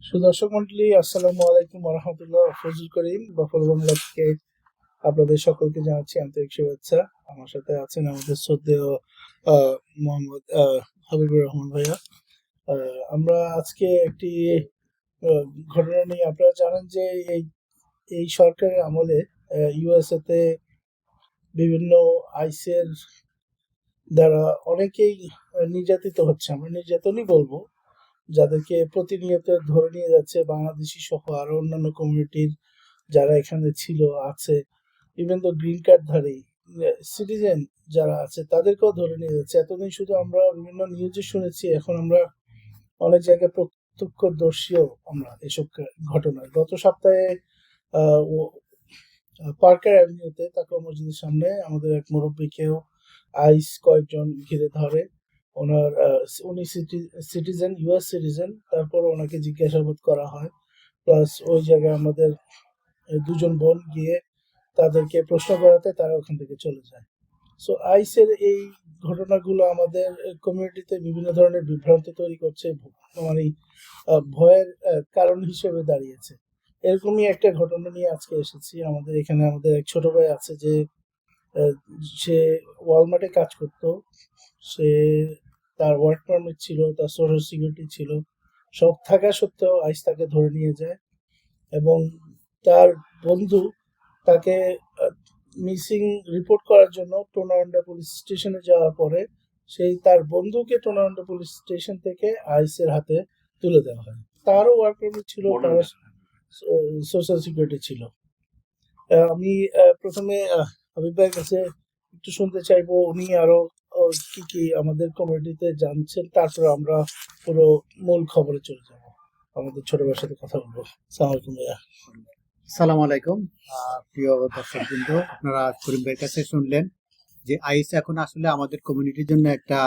সুদর্শক মন্ডলী, আসসালামু আলাইকুম রহমতুল্লাহ। ফজল করিম বফল বাংলা থেকে আপনাদের সকলকে জানাচ্ছি আন্তরিক শুভেচ্ছা। আমার সাথে আছেন আমাদের শ্রদ্ধেয় মোহাম্মদ হাবিবুর রহমান ভাইয়া। আমরা আজকে একটি আহ, ঘটনা নিয়ে, আপনারা জানেন যে এই এই সরকারের আমলে ইউএসএ তে বিভিন্ন আইসের দ্বারা অনেকেই নির্যাতিত হচ্ছে। আমরা নির্যাতনই বলবো, যাদেরকে প্রতিনিয়ত ধরে নিয়ে যাচ্ছে বাংলাদেশি সহ আরো অন্যান্য কমিউনিটির যারা এখানে ছিল আছে, ইভেন তো গ্রিন কার্ডধারী সিটিজেন যারা আছে তাদেরকেও ধরে নিয়ে যাচ্ছে। এতদিন শুধু আমরা বিভিন্ন নিউজে শুনেছি, এখন আমরা অনেক জায়গায় প্রত্যক্ষদর্শীও আমরা এসব ঘটনার। গত সপ্তাহে পার্কার অ্যাভিনিউতে তাকে মসজিদের সামনে আমাদের এক মুরব্বীকেও আইস কয়েকজন ঘিরে ধরে। ওনার উনি সিটিজেন, ইউএস সিটিজেন, তারপর ওনাকে জিজ্ঞাসাবাদ করা হয়। প্লাস ওই জায়গায় আমাদের দুজন বোন গিয়ে তাদেরকে প্রশ্ন করাতে তারা ওখান থেকে চলে যায়। সো আইসের এই ঘটনাগুলো আমাদের কমিউনিটিতে বিভিন্ন ধরনের বিভ্রান্ত তৈরি করছে, মানে ভয়ের কারণ হিসেবে দাঁড়িয়েছে। এরকমই একটা ঘটনা নিয়ে আজকে এসেছি। আমাদের এখানে আমাদের এক ছোট ভাই আছে যে আহ, সে ওয়ালমার্টে কাজ করতো। সে তার ওয়ার্ক পারমিট ছিল, তার সোশ্যাল সিকিউরিটি ছিল, সব থাকা সত্ত্বেও আইস তাকে ধরে নিয়ে যায়। এবং তার বন্ধু তাকে মিসিং রিপোর্ট করার জন্য টোনারন্ডা পুলিশ স্টেশনে যাওয়ার পরে সেই তার বন্ধুকে টোনারন্ডা পুলিশ স্টেশন থেকে আইসের হাতে তুলে দেওয়া হয়। তারও ওয়ার্ক পারমিট ছিল, তার সোশ্যাল সিকিউরিটি ছিল। আমি প্রথমে হাবিব ভাইয়ের কাছে একটু শুনতে চাইবো উনি আরো কি কি আমাদের কমিউনিটিতে জানছেন, তারপরে আমরা পুরো মূল খবরে চলে যাব। আমাদের ছোট ভাইয়ের সাথে কথা বলবো। আসসালামু আলাইকুম ভাইয়া। আসসালামু আলাইকুম। প্রিয় দর্শকবৃন্দ, আপনারা করিম ভাইয়ের কাছে শুনলেন যে আইস এখন আসলে আমাদের কমিউনিটির জন্য একটা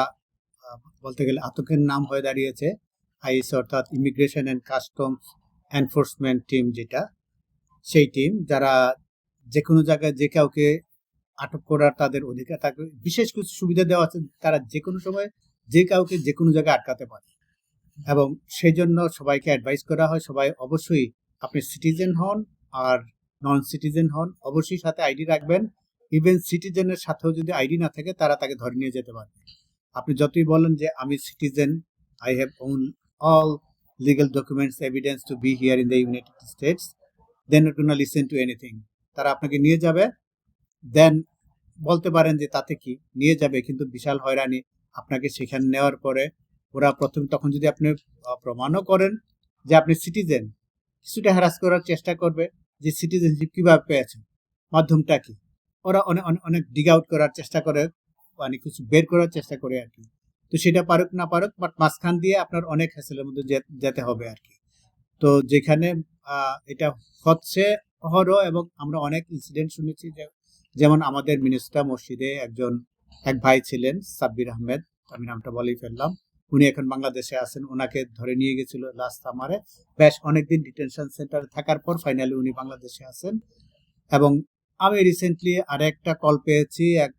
বলতে গেলে আতঙ্কের নাম হয়ে দাঁড়িয়েছে। আইস অর্থাৎ immigration and customs enforcement team, যেটা সেই টিম যারা যে কোনো জায়গায় যে কাউকে আটক করার তাদের অধিকার থাকবে। বিশেষ কিছু সুবিধা দেওয়া আছে, তারা যে কোনো সময় যে কাউকে যে কোনো জায়গায় আটকাতে পারে। এবং সেই জন্য সবাইকে অ্যাডভাইস করা হয়, সবাই অবশ্যই আপনি সিটিজেন হন আর নন সিটিজেন হন, অবশ্যই সাথে আইডি রাখবেন। ইভেন সিটিজেনের সাথেও যদি আইডি না থাকে তারা তাকে ধরে নিয়ে যেতে পারবে। আপনি যতই বলেন যে আমি citizen, I have own all legal documents evidence to be here in the United States, then not gonna listen to anything. তারা আপনাকে নিয়ে যাবে, দেন বলতে পারেন যে তাতে কি নিয়ে যাবে, কিন্তু বিশাল হয়রানি। আপনাকে সেখানে নেওয়ার পরে ওরা প্রথম তখন যদি আপনি প্রমাণও করেন যে আপনি সিটিজেন, কিছুটা হ্যারাস করার চেষ্টা করবে যে সিটিজেনশিপ কিভাবে পেয়েছেন, মাধ্যমটা কি। ওরা অনেক অনেক অনেক ডিগ আউট করার চেষ্টা করে, মানে কিছু বের করার চেষ্টা করে আর কি। তো সেটা পারুক না পারুক, বাট মাঝখান দিয়ে আপনার অনেক হ্যাসেলের মধ্যে যেতে হবে আর কি। তো যেখানে এটা হচ্ছে অহরহ, এবং আমরা অনেক ইনসিডেন্ট শুনেছি, যেমন আমাদের মিনিস্টার মসজিদে এক ভাই ছিলেন সাব্বির আহমেদ, আমি নামটা বলেই ফেললাম। উনি এখন বাংলাদেশে আছেন। ওনাকে ধরে নিয়ে গেছিল লাস্ট সামারে, বেশ অনেকদিন ডিটেনশন সেন্টারে থাকার পর ফাইনালি উনি বাংলাদেশে আছেন। এবং আমি রিসেন্টলি আরেকটা কল পেয়েছি, এক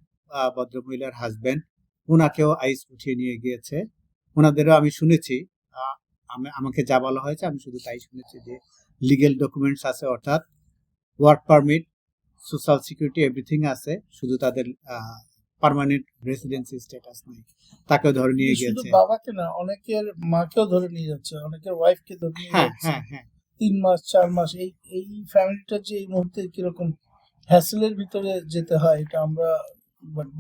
ভদ্রমহিলার হাজবেন্ড, ওনাকেও আইস উঠিয়ে নিয়ে গিয়েছে। ওনাদেরও আমি শুনেছি, আমাকে যা বলা হয়েছে আমি শুধু তাই শুনেছি যে লিগেল ডকুমেন্টস আছে, অর্থাৎ work permit, social security, everything আছে, শুধু তাদের পার্মানেন্ট রেসিডেন্সি স্ট্যাটাস নাই। তাকেও ধরে নিয়ে শুধু গিয়েছে। বাবাকে না, অনেকের মাকেও ধরে নিয়ে যাচ্ছে, অনেকের ওয়াইফকে ধরে নিয়ে হ্যাঁ যাচ্ছে। হ্যাঁ হ্যাঁ 3 মাস 4 মাস এই এই ফ্যামিলিটা যে এই মুহূর্তে কিরকম হ্যাসেলের ভিতরে যেতে হয়, এটা আমরা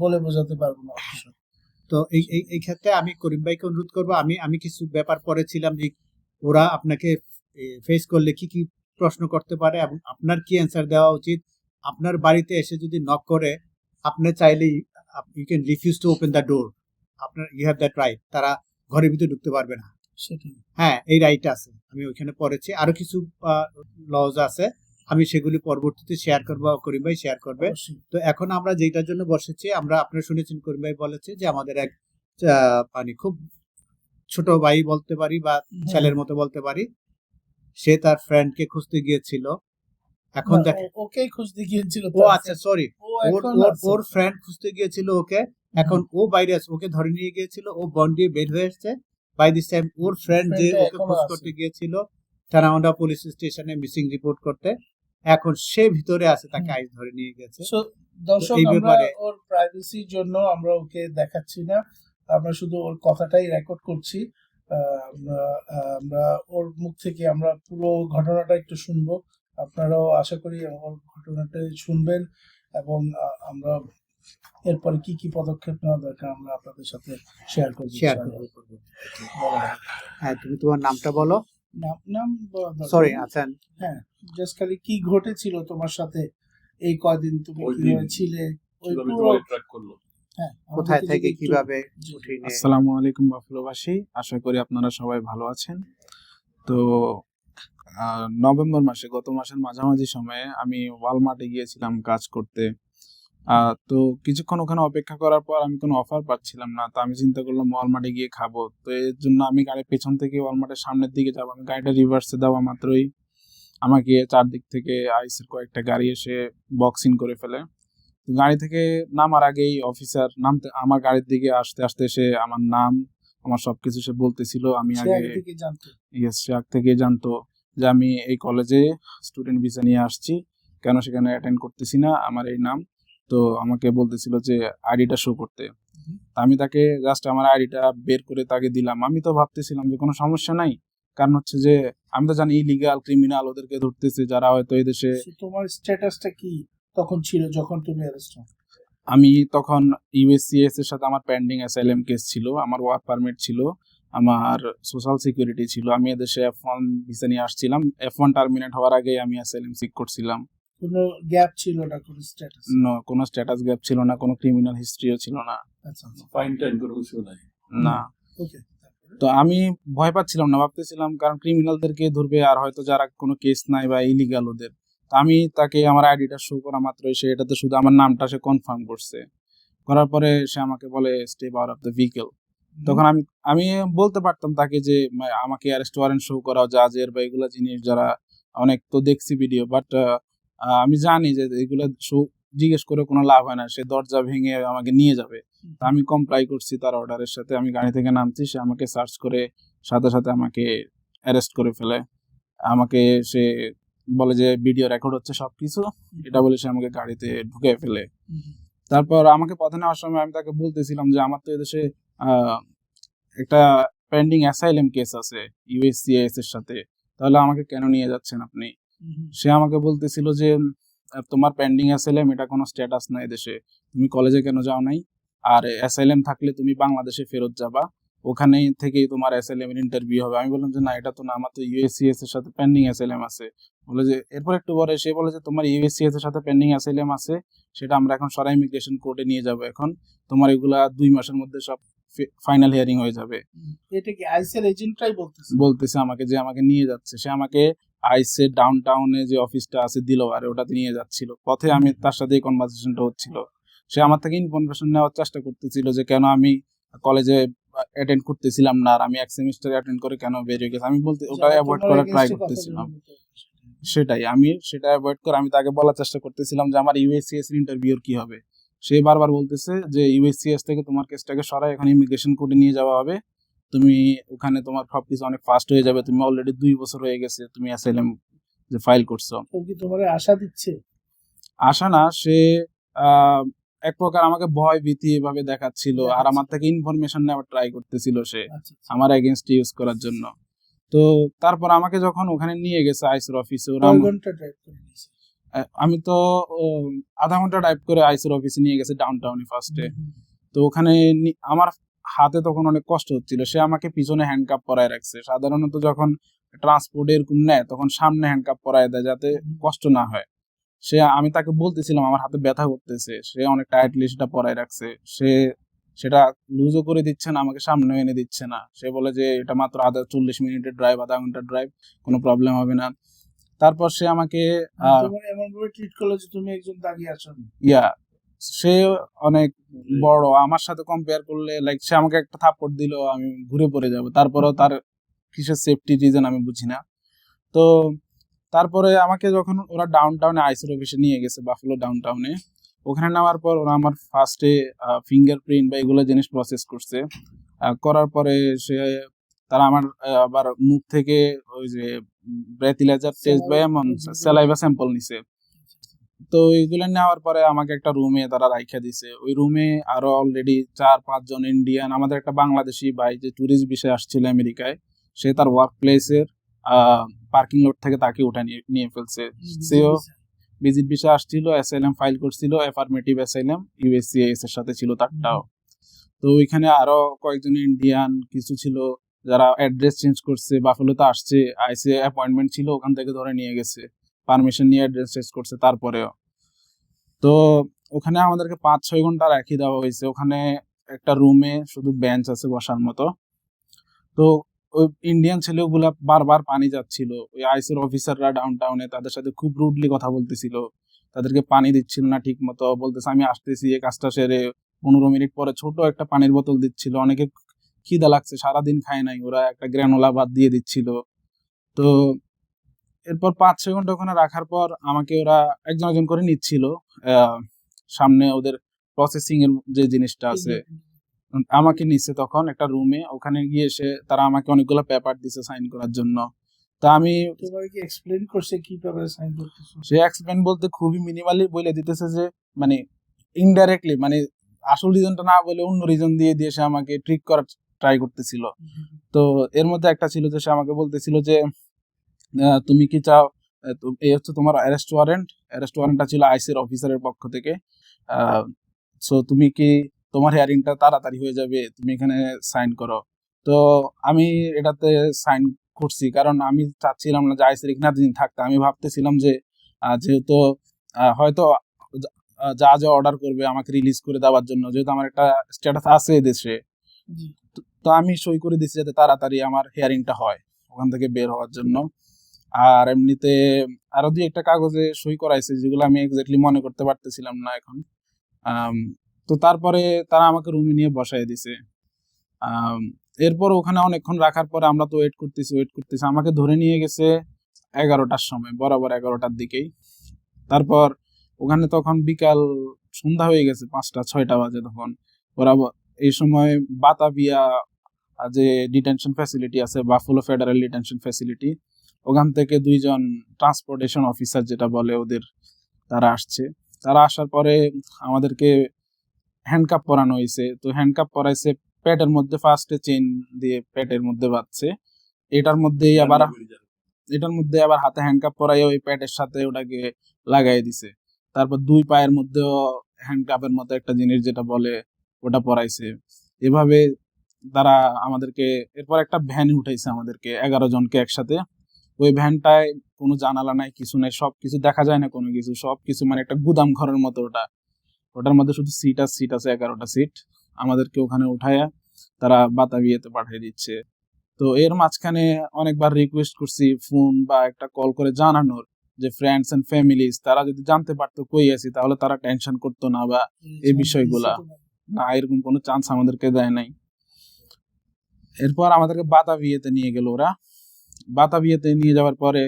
বলে বোঝাতে পারবো না অবশ্য। তো এই ক্ষেত্রে আমি করিম ভাইকে অনুরোধ করবো, আমি কিছু ব্যাপার পড়েছিলাম যে ওরা আপনাকে ফেস করলে কি কি প্রশ্ন করতে পারে এবং আপনার কি অ্যান্সার দেওয়া উচিত। আপনার বাড়িতে এসে যদি নক করে, আপনি চাইলেই you can refuse to open the door, আপনার ইউ হ্যাভ দ্যাট রাইট। তারা ঘরের ভিতরে ঢুকতে পারবে না। সেটাই। হ্যাঁ, এই রাইট আছে। আমি ওইখানে পড়েছি, আরো কিছু লজ আছে, আমি সেগুলি পরবর্তীতে শেয়ার করবো, করিম ভাই শেয়ার করবে। অবশ্যই। তো এখন আমরা যেটার জন্য বসেছি, আমরা আপনারা শুনেছেন করিম ভাই বলেছে যে আমাদের এক মানে খুব ছোট ভাই বলতে পারি বা ছেলের মতো বলতে পারি, সে তার ফ্রেন্ডকে খুঁজতে গিয়েছিল। এখন দেখেন, ওকেই খুঁজতে গিয়েছিল। ও আচ্ছা সরি, ও ওর এখন ওর আছে। ওর ফ্রেন্ড খুঁজতে গিয়েছিল ওকে। এখন ও বাইরে আছে, ওকে ধরে নিয়ে গিয়েছিল, ও বন দিয়ে বের হয়ে এসছে। বাই দিস টাইম ওর ফ্রেন্ড যে ফ্রেন্ডটা ওকে এখনো খোঁজ আছে। করতে গিয়েছিল, তেনাউন্ডা পুলিশ স্টেশনে মিসিং রিপোর্ট করতে। এখন সে ভিতরে আছে, তাকে আইস ধরে নিয়ে গেছে। সো দর্শক, এই আমরা ব্যাপারে ওর প্রাইভেসির জন্য আমরা ওকে দেখাচ্ছি না, আমরা শুধু ওর কথাটাই রেকর্ড করছি। আমরা ওর মুখ থেকে আমরা পুরো ঘটনাটা একটু শুনবো। আপনারাও আশা করি ওর ঘটনাটা শুনবেন, এবং আমরা এরপরে কি কি পদক্ষেপ নেওয়া দরকার আমরা আপনাদের সাথে শেয়ার করব। হ্যাঁ, তুমি তোমার নামটা বলো। নাম বলা দরকার সরি, নেই। আচ্ছা, হ্যাঁ, জাস্ট খালি কি ঘটেছিল তোমার সাথে এই কয়দিন, তুমি কিভাবে ছিলে, ওই পুরো হ্যাঁ কোথায় আমাদেরকে থেকে যদি একটু- কিভাবে জি। উঠিয়ে নিয়ে- আসসালামু আলাইকুম বাফলোবাসী, আশা করি আপনারা সবাই ভালো আছেন। তো নভেম্বর মাসে, গত মাসের মাঝামাঝি সময়ে আমি ওয়ালমার্টে গিয়েছিলাম কাজ করতে। তো কিছুক্ষণ ওখানে অপেক্ষা করার পর আমি কোনো অফার পাচ্ছিলাম না, তো আমি চিন্তা করলাম ওয়ালমার্টে গিয়ে খাবো। তো এর জন্য আমি গাড়ির পেছন থেকে ওয়ালমার্টের সামনের দিকে যাবো। আমি গাড়িটা রিভার্সে দেওয়া মাত্রই আমাকে চারদিক থেকে আইসের কয়েকটা গাড়ি এসে বক্সিং করে ফেলে। গাড়ি থেকে নামার আগেই অফিসার নামতে আমার গাড়ির দিকে আসতে আসতে সে আমার নাম, আমার সবকিছু সে বলতেছিল। আমি সে আগে আগে থেকে জানতো। সে আগ থেকে জানতো যে আমি এই কলেজে স্টুডেন্ট ভিসা নিয়ে আসছি, কেন সেখানে অ্যাটেন্ড করতেছি না, আমার এই নাম। তো আমাকে বলতেছিল যে আইডিটা শো করতে। তা আমি তাকে জাস্ট আমার আইডিটা বের করে তাকে দিলাম। আমি তো ভাবতেছিলাম যে কোনো সমস্যা নাই, কারণ হচ্ছে যে আমি তো জানি ইলিগাল ক্রিমিনাল ওদেরকে ধরতেছে, যারা হয়তো এই দেশে। So, তোমার স্ট্যাটাসটা কি তখন ছিল যখন তুমি অ্যারেস্ট হও? আমি তখন ইউএসসিএস এর সাথে আমার পেন্ডিং অ্যাসাইলাম কেস ছিল, আমার ওয়ার্ক পারমিট ছিল, আমার সোশ্যাল সিকিউরিটি ছিল। আমি এদেশে F1 ভিসা নিয়ে আসছিলাম। F1 টার্মিনেট হওয়ার আগে আমি অ্যাসাইলাম সিক করছিলাম। কোনো গ্যাপ ছিল না কোনো স্ট্যাটাস? কোনো স্ট্যাটাস গ্যাপ ছিল না, কোনো ক্রিমিনাল হিস্ট্রিও ছিল না। আচ্ছা আচ্ছা, ফাইন টাইম করে কিছু নাই। না, ওকে। তো আমি ভয় পাচ্ছিলাম না, ভাবতেছিলাম কারণ ক্রিমিনালদেরকে ধরবে, আর হয়তো যারা কোনো কেস নাই বা ইলিগাল ওদের। তো আমি তাকে আমার আইডিটা শো করা মাত্রই সে এটাতে শুধু আমার নামটা সে কনফার্ম করছে। করার পরে সে আমাকে বলে step out of the vehicle. তখন আমি আমি বলতে পারতাম তাকে যে আমাকে অ্যারেস্ট ওয়ারেন্ট শো করাও, জাজের বা এগুলা জিনিস, যারা অনেক তো দেখছি ভিডিও, বাট আমি জানি যে এগুলা জিজ্ঞেস করে কোনো লাভ হয় না, সে দরজা ভেঙে আমাকে নিয়ে যাবে। তা আমি কমপ্লাই করছি তার অর্ডারের সাথে। আমি গাড়ি থেকে নামছি, সে আমাকে সার্চ করে সাথে সাথে আমাকে অ্যারেস্ট করে ফেলে। আমাকে সে বলে যে ভিডিও রেকর্ড হচ্ছে সবকিছু, এটা বলে সে আমাকে গাড়িতে ঢুকে ফেলে। তারপর আমাকে পথে নেওয়ার সময় আমি তাকে বলতেছিলাম যে আমার তো এদেশে একটা পেন্ডিং অ্যাসাইলাম কেস আছে ইউএসসিএস এর সাথে, তাহলে আমাকে কেন নিয়ে যাচ্ছেন আপনি? সে আমাকে বলতেছিল যে তোমার পেন্ডিং অ্যাসাইলাম এটা কোনো স্ট্যাটাস নাই দেশে, তুমি কলেজে কেন যাও নাই? আর অ্যাসাইলাম থাকলে তুমি বাংলাদেশে ফেরত যাবা, ওখানে থেকেই তোমার অ্যাসাইলামের ইন্টারভিউ হবে। আমি বললাম যে না, এটা তো না, আমার তো ইউএসসিএস এর সাথে পেন্ডিং অ্যাসাইলাম আছে। বলে যে এরপর একটু পরে সে বলে যে তোমার ইউএসসিএস এর সাথে পেন্ডিং অ্যাসাইলাম আছে, সেটা আমরা এখন সরাই ইমিগ্রেশন কোর্টে নিয়ে যাব, এখন তোমার এগুলা 2 মাসের মধ্যে সব ফাইনাল হিয়ারিং হয়ে যাবে। এটা কি আইসের এজেন্টরাই বলতেছে আমাকে যে আমাকে নিয়ে যাচ্ছে, সে আমাকে আইসের ডাউনটাউনে যে অফিসটা আছে দিলওয়ারে, ওটাতে নিয়ে যাচ্ছিল। পথে আমি তার সাথে কনভারসেশনটা হচ্ছিল, সে আমার থেকে ইনফরমেশন নেওয়ার চেষ্টা করতেছিল যে কেন আমি কলেজে অ্যাটেন্ড করতেছিলাম না, আর আমি এক সেমিস্টার অ্যাটেন্ড করে কেন বেরিয়ে গেছি। আমি বলতে ওটা অ্যাভয়েড করার ট্রাই করতেছিলাম। সেটাই, আমি সেটা অ্যাভয়েড করে আমি তাকে বলার চেষ্টা করতেছিলাম যে আমার ইউএসসিএস এর ইন্টারভিউর কি হবে। সে বারবার বলতেছে যে ইউএসসিএস থেকে তোমার কেসটাকে সরাই এখন ইমিগ্রেশন কোর্টে নিয়ে যাওয়া হবে, তুমি ওখানে তোমার সবকিছু অনেক ফাস্ট হয়ে যাবে, তুমি অলরেডি 2 বছর হয়ে গেছে তুমি অ্যাসাইলাম যে ফাইল করছো। ও কি তোমার আশা দিচ্ছে? আশা না, সে এক প্রকার আমাকে ভয় ভীতি এভাবে দেখাচ্ছিল, আর আমার থেকে ইনফরমেশন নেওয়ার ট্রাই করতেছিল সে আমার এগেইনস্ট ইউজ করার জন্য। তো তারপর আমাকে যখন ওখানে নিয়ে গেছে আইসির অফিসে, ওরা আমি তো আধা ঘন্টা ড্রাইভ করে আইসির অফিসে নিয়ে গেছে ডাউনটাউনে ফার্স্টে। তো ওখানে আমার হাতে তখন অনেক কষ্ট হচ্ছিল, সে আমাকে পিছনে হ্যান্ডকাপ পরায় রাখছে। সাধারণত যখন ট্রান্সপোর্ট এরকম নেয় তখন সামনে হ্যান্ডকাপ পরায় দেয় যাতে কষ্ট না হয়। আমি তাকে বলতেছিলাম আমার হাতে ব্যথা করতেছে, সে অনেক টাইটলি সেটা পরায় রাখছে। সে সেটা লুজও করে দিচ্ছে না, আমাকে সামনে এনে দিচ্ছে না। সে বলে যে এটা মাত্র 40 মিনিটের ড্রাইভ, আধা ঘন্টার ড্রাইভ, কোনো প্রবলেম হবে না। তারপর সে আমাকে এমন ভাবে ট্রিট করলো যে তুমি একজন দাগি আছো। সে অনেক বড়, আমার সাথে কম্পেয়ার করলে লাইক সে আমাকে একটা থাপ্পড় দিল, আমি ঘুরে পড়ে যাব। তারপরেও তার কিসের সেফটি রিজন আমি বুঝি না। তো তারপরে আমাকে যখন ওরা ডাউনটাউনে আইসির অফিসে নিয়ে গেছে, বাফেলো ডাউনটাউনে, ওখানে নেওয়ার পর ওরা আমার ফার্স্টে ফিঙ্গারপ্রিন্ট বা এগুলো জিনিস প্রসেস করছে। করার পরে তারা আমার আবার মুখ থেকে ওই যে ব্রেথিলাইজার টেস্ট বা এমন স্যালাইভা স্যাম্পল নিছে। তো এইগুলো নেওয়ার পরে আমাকে একটা রুমে তারা রাইখা দিছে। ওই রুমে আরো অলরেডি 4-5 জন ইন্ডিয়ান, আমাদের একটা বাংলাদেশি ভাই যে ট্যুরিস্ট বিষয়ে আসছিল আমেরিকায়, সে তার ওয়ার্ক প্লেসের পার্কিং লট থেকে তাকে উঠে নিয়ে ফেলছে। সেও ভিজিট ভিসা আসছিল, অ্যাসাইলাম ফাইল করছিল, অ্যাফার্মেটিভ অ্যাসাইলাম ইউএসসিআইএস এর সাথে ছিল তারটাও। তো ওইখানে আরো কয়েকজন ইন্ডিয়ান কিছু ছিল যারা অ্যাড্রেস চেঞ্জ করছে, বাফেলোতে আসছে, আইসে অ্যাপয়েন্টমেন্ট ছিল, ওখান থেকে ধরে নিয়ে গেছে, পারমিশন নিয়ে অ্যাড্রেস চেঞ্জ করছে তারপরেও। তো ওখানে আমাদেরকে 5-6 ঘন্টা রাখি দেওয়া হয়েছে। ওখানে একটা রুমে শুধু বেঞ্চ আছে বসার মতো। তো ওই ইন্ডিয়ান ছেলেগুলা বারবার পানি যাচ্ছিল, ওই আইসের অফিসাররা ডাউন টাউনে তাদের সাথে খুব রুডলি কথা বলতেছিল, তাদেরকে পানি দিচ্ছিল না ঠিক মতো, বলতেছে আমি আসতেছি এই কাজটা সেরে। 15 মিনিট পরে ছোট একটা পানির বোতল দিচ্ছিল, অনেকে খিদা লাগছে সারাদিন খায় নাই, ওরা একটা গ্রানোলা ভাত দিয়ে দিচ্ছিল। তো এরপর 5-6 ঘন্টা ওখানে রাখার পর আমাকে ওরা একজন একজন করে নিচ্ছিল। সামনে ওদের প্রসেসিং এর যে জিনিসটা আছে আমাকে নিচ্ছে তখন একটা রুমে। ওখানে গিয়ে এসে তারা আমাকে অনেকগুলো পেপার দিছে সাইন করার জন্য। তা আমি তোমার কি এক্সপ্লেইন করছে কি পেপারে সাইন করতেছো? সে এক্সপ্লেন বলতে খুবই মিনিমালি বলে দিতেছে যে মানে ইনডাইরেক্টলি, মানে আসল রিজনটা না বলে অন্য রিজন দিয়ে দিয়ে সে আমাকে ট্রিক করার ট্রাই করতেছিল। তো এর মধ্যে একটা ছিল যে সে আমাকে বলতেছিল যে তুমি কি চাও, তো এই হচ্ছে তোমার অ্যারেস্ট ওয়ারেন্ট। অ্যারেস্ট ওয়ারেন্টটা ছিল আইসির অফিসারের পক্ষ থেকে। সো তুমি কি, তোমার হিয়ারিংটা তাড়াতাড়ি হয়ে যাবে, তুমি এখানে সাইন করো। তো আমি এটাতে সাইন করছি, কারণ আমি চাচ্ছিলাম না যে আইসির এখানে দিন থাকতে। আমি ভাবতেছিলাম যে যেহেতু হয়তো যা যা অর্ডার করবে আমাকে রিলিজ করে দেওয়ার জন্য, যেহেতু আমার একটা স্ট্যাটাস আছে দেশে, তো আমি সই করে দিচ্ছি যাতে তাড়াতাড়ি আমার হিয়ারিংটা হয় ওখান থেকে বের হওয়ার জন্য। আর এমনিতে আরো দুই একটা কাগজে সই করাইছে যেগুলো আমি এক্স্যাক্টলি মনে করতে পারতেছিলাম না এখন। তো তারপরে তারা আমাকে রুমে নিয়ে বসাই দিছে। এরপর ওখানে অনেকক্ষণ রাখার পরে আমরা তো ওয়েট করতেছি। আমাকে ধরে নিয়ে গেছে 11টার সময়, বরাবর 11টার দিকেই। তারপর ওখানে তখন বিকাল সন্ধ্যা হয়ে গেছে, 5টা-6টা বাজে তখন। ওরা এই সময় বাতাবিয়া যে ডিটেনশন ফ্যাসিলিটি আছে, বাফেলো ফেডারেল ডিটেনশন ফ্যাসিলিটি, ওখান থেকে 2জন ট্রান্সপোর্টেশন অফিসার যেটা বলে ওদের, তারা আসছে। তারা আসার পরে আমাদেরকে হ্যান্ডকাপ পরানো হয়েছে। তো হ্যান্ডকাপ পরাইছে পেটের মধ্যে, ফার্স্টে চেইন দিয়ে পেটের মধ্যে বাঁধছে। এটার মধ্যেই আবার হাতে হ্যান্ডকাপ পরাই ওই প্যাডের সাথে ওটাকে লাগাই দিছে। তারপর 2 পায়ের মধ্যেও হ্যান্ডকাপের মতো একটা জিনিস যেটা বলে ওটা পরাইছে। এভাবে তারা আমাদেরকে, এরপর একটা ভ্যানে উঠাইছে আমাদেরকে 11 জনকে একসাথে। ওই ভ্যানটায় কোনো জানালা নাই, কিছু নাই, সবকিছু দেখা যায় না, কোনো কিছু, সবকিছু মানে একটা গুদাম ঘরের মতো। ওটার মধ্যে শুধু সিট আছে 11টা সিট। আমাদেরকে ওখানে উঠায়া তারা বাতাবিয়াতে পাঠিয়ে দিচ্ছে। তো এর মাঝখানে অনেকবার রিকোয়েস্ট করছি ফোন বা একটা কল করে জানানোর, যে ফ্রেন্ডস এন্ড ফ্যামিলিজ তারা যদি জানতে পারতো কই আছি তাহলে তারা টেনশন করতো না বা এই বিষয়গুলা। না, এরকম কোনো চান্স আমাদেরকে দেয় নাই। এরপর আমাদেরকে বাতাবিয়াতে নিয়ে গেল ওরা। বাতাবিয়াতে নিয়ে যাওয়ার পরে